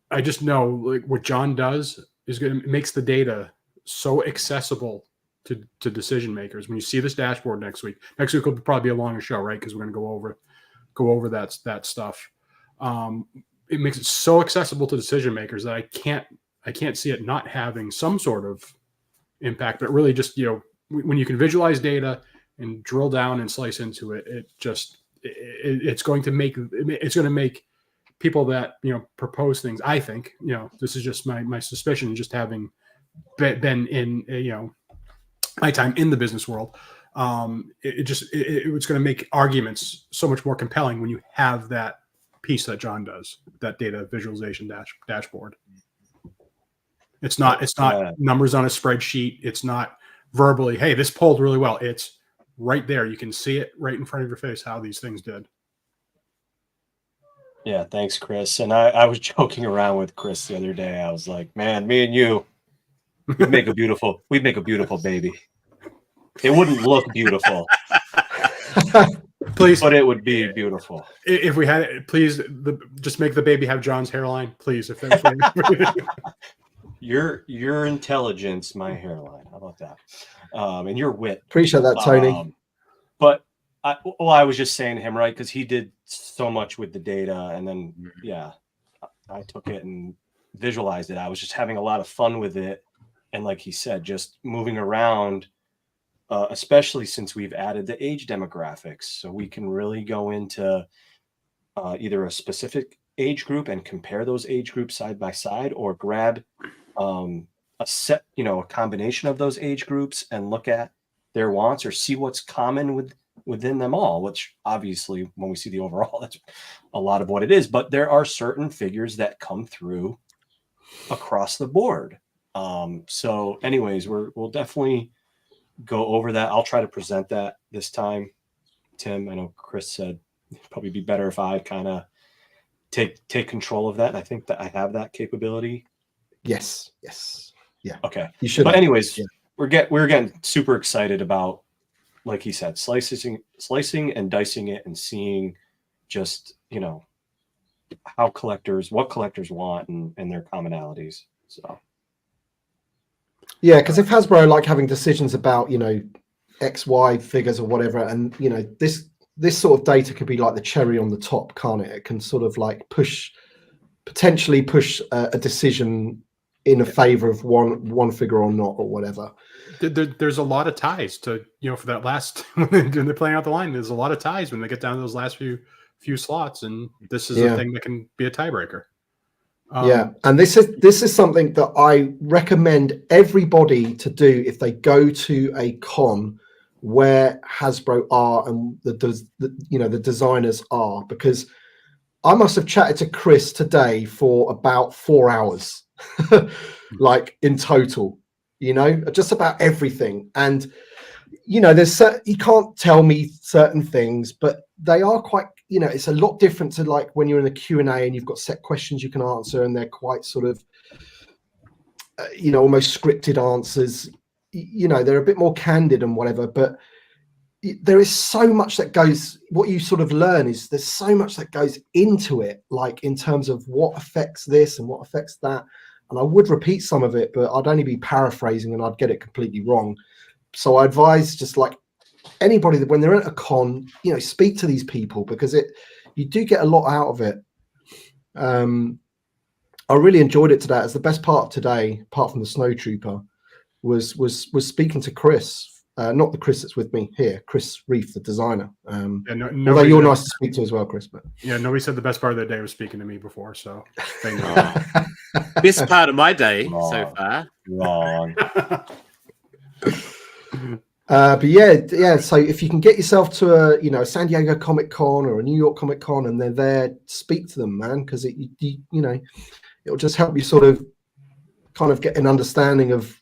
Speaker 3: I just know, like, what John does is good. It makes the data so accessible to decision makers. When you see this dashboard next week will probably be a longer show, right? Because we're going to go over that stuff. It makes it so accessible to decision makers that I can't see it not having some sort of impact. But really, just, you know, when you can visualize data and drill down and slice into it, it's going to make people that, you know, propose things. I think, you know, this is just my suspicion, just having been in, you know, my time in the business world. It was going to make arguments so much more compelling when you have that piece that John does, that data visualization dashboard. It's not numbers on a spreadsheet. It's not verbally, hey, this polled really well. It's right there. You can see it right in front of your face how these things did.
Speaker 4: Yeah, thanks, Chris. And I was joking around with Chris the other day. I was like, man, me and you, we'd make a beautiful baby. It wouldn't look beautiful.
Speaker 3: Please,
Speaker 4: but it would be beautiful.
Speaker 3: If we had it, please just make the baby have John's hairline, please. If there's
Speaker 4: your intelligence, my hairline. How about that? And your wit.
Speaker 1: Appreciate that, Tony.
Speaker 4: But I was just saying to him, right? Because he did so much with the data, and then I took it and visualized it. I was just having a lot of fun with it, and like he said, just moving around. Especially since we've added the age demographics, so we can really go into either a specific age group and compare those age groups side by side, or grab a combination of those age groups and look at their wants or see what's common within them all, which obviously when we see the overall, that's a lot of what it is. But there are certain figures that come through across the board. So anyways, we'll definitely go over that. I'll try to present that this time. Tim, I know Chris said it'd probably be better if I kind of take control of that. And I think that I have that capability.
Speaker 1: Yes. Yeah.
Speaker 4: Okay.
Speaker 1: You should.
Speaker 4: But anyways, we're getting super excited about, like he said, slicing and dicing it and seeing just, what collectors want and their commonalities. So.
Speaker 1: Yeah, because if Hasbro like having decisions about, X, Y figures or whatever, and, this sort of data could be like the cherry on the top, can't it? It can sort of like potentially push a decision in a favor of one figure or not, or whatever.
Speaker 3: There's a lot of ties to, for that last, when they're playing out the line, there's a lot of ties when they get down to those last few slots. And this is a thing that can be a tiebreaker.
Speaker 1: And this is something that I recommend everybody to do if they go to a con where Hasbro are and the designers are, because I must have chatted to Chris today for about 4 hours, like in total, just about everything. And there's you can't tell me certain things, but they are quite, it's a lot different to like when you're in a Q&A and you've got set questions you can answer, and they're quite sort of, almost scripted answers. They're a bit more candid and whatever, but there is so much that goes, what you sort of learn is there's so much that goes into it, like in terms of what affects this and what affects that. And I would repeat some of it, but I'd only be paraphrasing and I'd get it completely wrong. So I advise just like anybody that when they're at a con, speak to these people, because you do get a lot out of it. I really enjoyed it today. It's the best part of today, apart from the Snow Trooper, was speaking to Chris. Not the Chris that's with me here, Chris Reef, the designer. Although you're nice to speak to as well, Chris. But
Speaker 3: nobody said the best part of the day was speaking to me before. So
Speaker 5: best part of my day so far.
Speaker 4: Wrong.
Speaker 1: But yeah. So if you can get yourself to a San Diego Comic Con or a New York Comic Con, and they're there, speak to them, man, because it'll just help you sort of kind of get an understanding of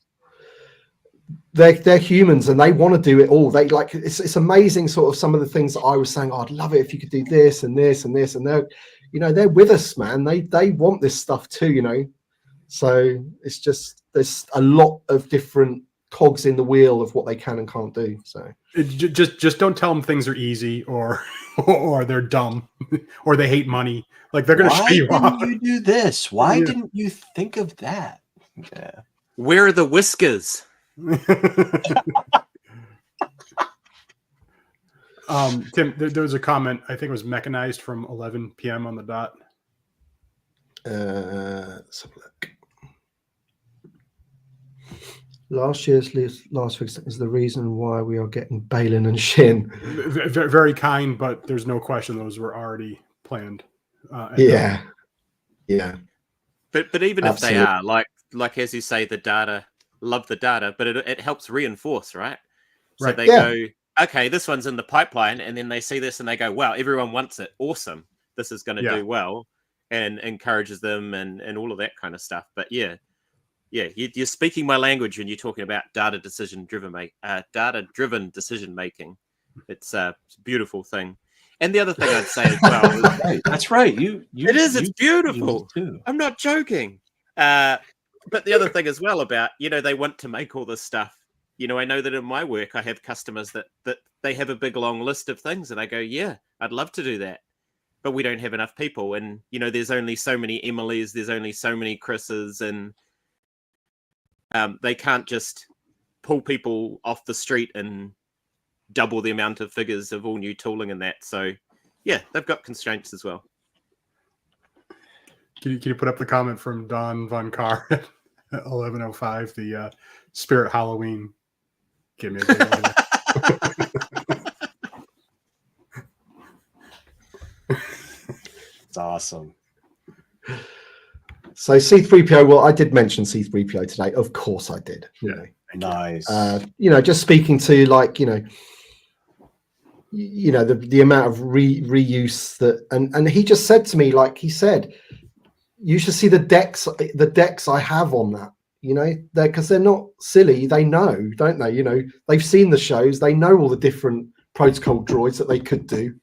Speaker 1: they're humans and they want to do it all. They like it's amazing sort of some of the things that I was saying. Oh, I'd love it if you could do this and this and this, and they're with us, man. They want this stuff too, So it's just there's a lot of different cogs in the wheel of what they can and can't do. So
Speaker 3: just don't tell them things are easy or they're dumb or they hate money. Like they're going to show you off.
Speaker 4: Why didn't you do this? Why didn't you think of that? Yeah.
Speaker 5: Where are the whiskers?
Speaker 3: Tim, there was a comment. I think it was mechanized from 11 p.m. on the dot.
Speaker 1: Let's have a look. Last year's last week is the reason why we are getting Balin and Shin.
Speaker 3: Very kind, but there's no question those were already planned.
Speaker 1: Yeah.
Speaker 5: But even if they are, like as you say, the data love the data, but it helps reinforce, right? So
Speaker 3: Right.
Speaker 5: they
Speaker 1: Yeah.
Speaker 5: go, okay, this one's in the pipeline, and then they see this and they go, wow, everyone wants it. Awesome. This is going to do well, and encourages them and all of that kind of stuff. But yeah, you're speaking my language when you're talking about data-driven decision making. It's a beautiful thing. And the other thing I'd say as well,
Speaker 4: that's right.
Speaker 5: It's beautiful. I'm not joking. But the other thing as well about, they want to make all this stuff. I know that in my work, I have customers that they have a big, long list of things. And I go, yeah, I'd love to do that. But we don't have enough people. And, there's only so many Emilys, there's only so many Chris's. And they can't just pull people off the street and double the amount of figures of all new tooling and that. So, yeah, they've got constraints as well.
Speaker 3: Can you put up the comment from Don Von Carr at 11:05? The Spirit Halloween. Give me a good one.
Speaker 4: It's awesome.
Speaker 1: So C3PO, well, I did mention C3PO today. Of course I did.
Speaker 4: Nice.
Speaker 1: Just speaking to the amount of reuse that, and he just said to me, he said, you should see the decks I have on that, because they're not silly. They know, don't they? They've seen the shows. They know all the different protocol droids that they could do.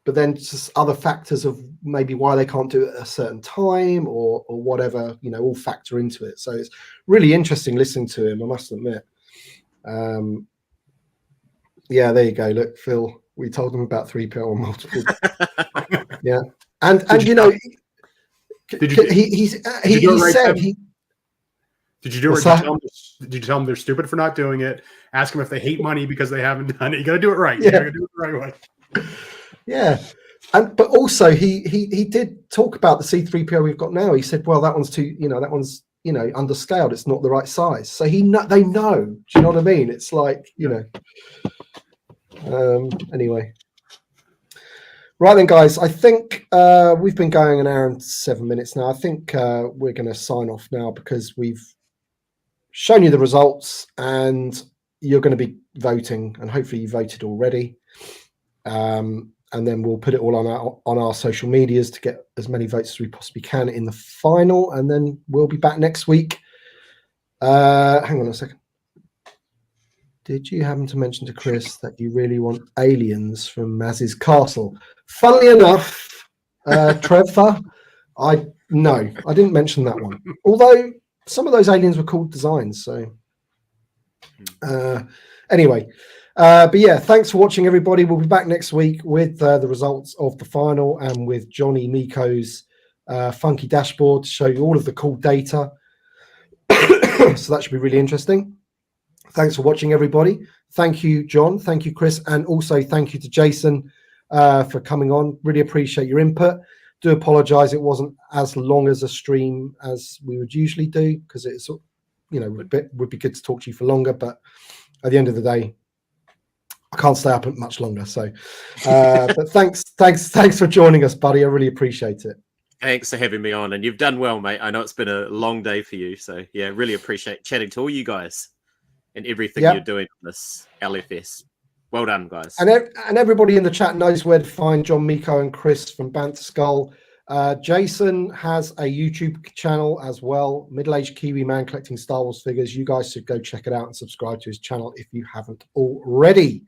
Speaker 1: But then just other factors of maybe why they can't do it at a certain time or whatever, all factor into it. So it's really interesting listening to him, I must admit. Yeah, there you go. Look, Phil, we told him about 3PO on multiple. Yeah. And
Speaker 3: Did you tell them they're stupid for not doing it? Ask them if they hate money because they haven't done it. You got to do it right.
Speaker 1: Yeah.
Speaker 3: You got to do it the right way.
Speaker 1: Yeah, but also he did talk about the C3PO we've got now. He said, well, that one's too, underscaled. It's not the right size. So they know. Do you know what I mean? It's anyway. Right then, guys, I think we've been going an hour and 7 minutes now. I think we're going to sign off now because we've shown you the results and you're going to be voting, and hopefully you voted already. And then we'll put it all on our social medias to get as many votes as we possibly can in the final. And then we'll be back next week. Hang on a second. Did you happen to mention to Chris that you really want aliens from Maz's castle? Funnily enough, Trevor, I didn't mention that one. Although some of those aliens were cool designs. So anyway. But yeah, thanks for watching, everybody. We'll be back next week with the results of the final and with Johnny Miko's funky dashboard to show you all of the cool data. So that should be really interesting. Thanks for watching, everybody. Thank you, John. Thank you, Chris. And also thank you to Jason for coming on. Really appreciate your input. Do apologize. It wasn't as long as a stream as we would usually do because it's, would be good to talk to you for longer. But at the end of the day, I can't stay up much longer. So, but thanks for joining us, buddy. I really appreciate it.
Speaker 5: Thanks for having me on, and you've done well, mate. I know it's been a long day for you, so yeah, really appreciate chatting to all you guys and everything you're doing on this LFS. Well done, guys.
Speaker 1: And everybody in the chat knows where to find John, Miko, and Chris from Banter Skull. Jason has a YouTube channel as well, Middle-Aged Kiwi Man Collecting Star Wars Figures. You guys should go check it out and subscribe to his channel if you haven't already.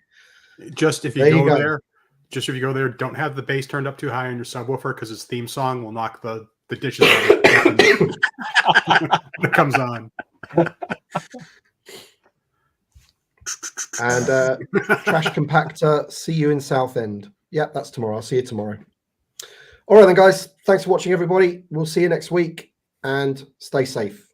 Speaker 3: Just if you go there, don't have the bass turned up too high on your subwoofer because his theme song will knock the dishes out when it comes on.
Speaker 1: And Trash Compactor, see you in Southend. Yep, that's tomorrow. I'll see you tomorrow. All right then, guys. Thanks for watching, everybody. We'll see you next week and stay safe.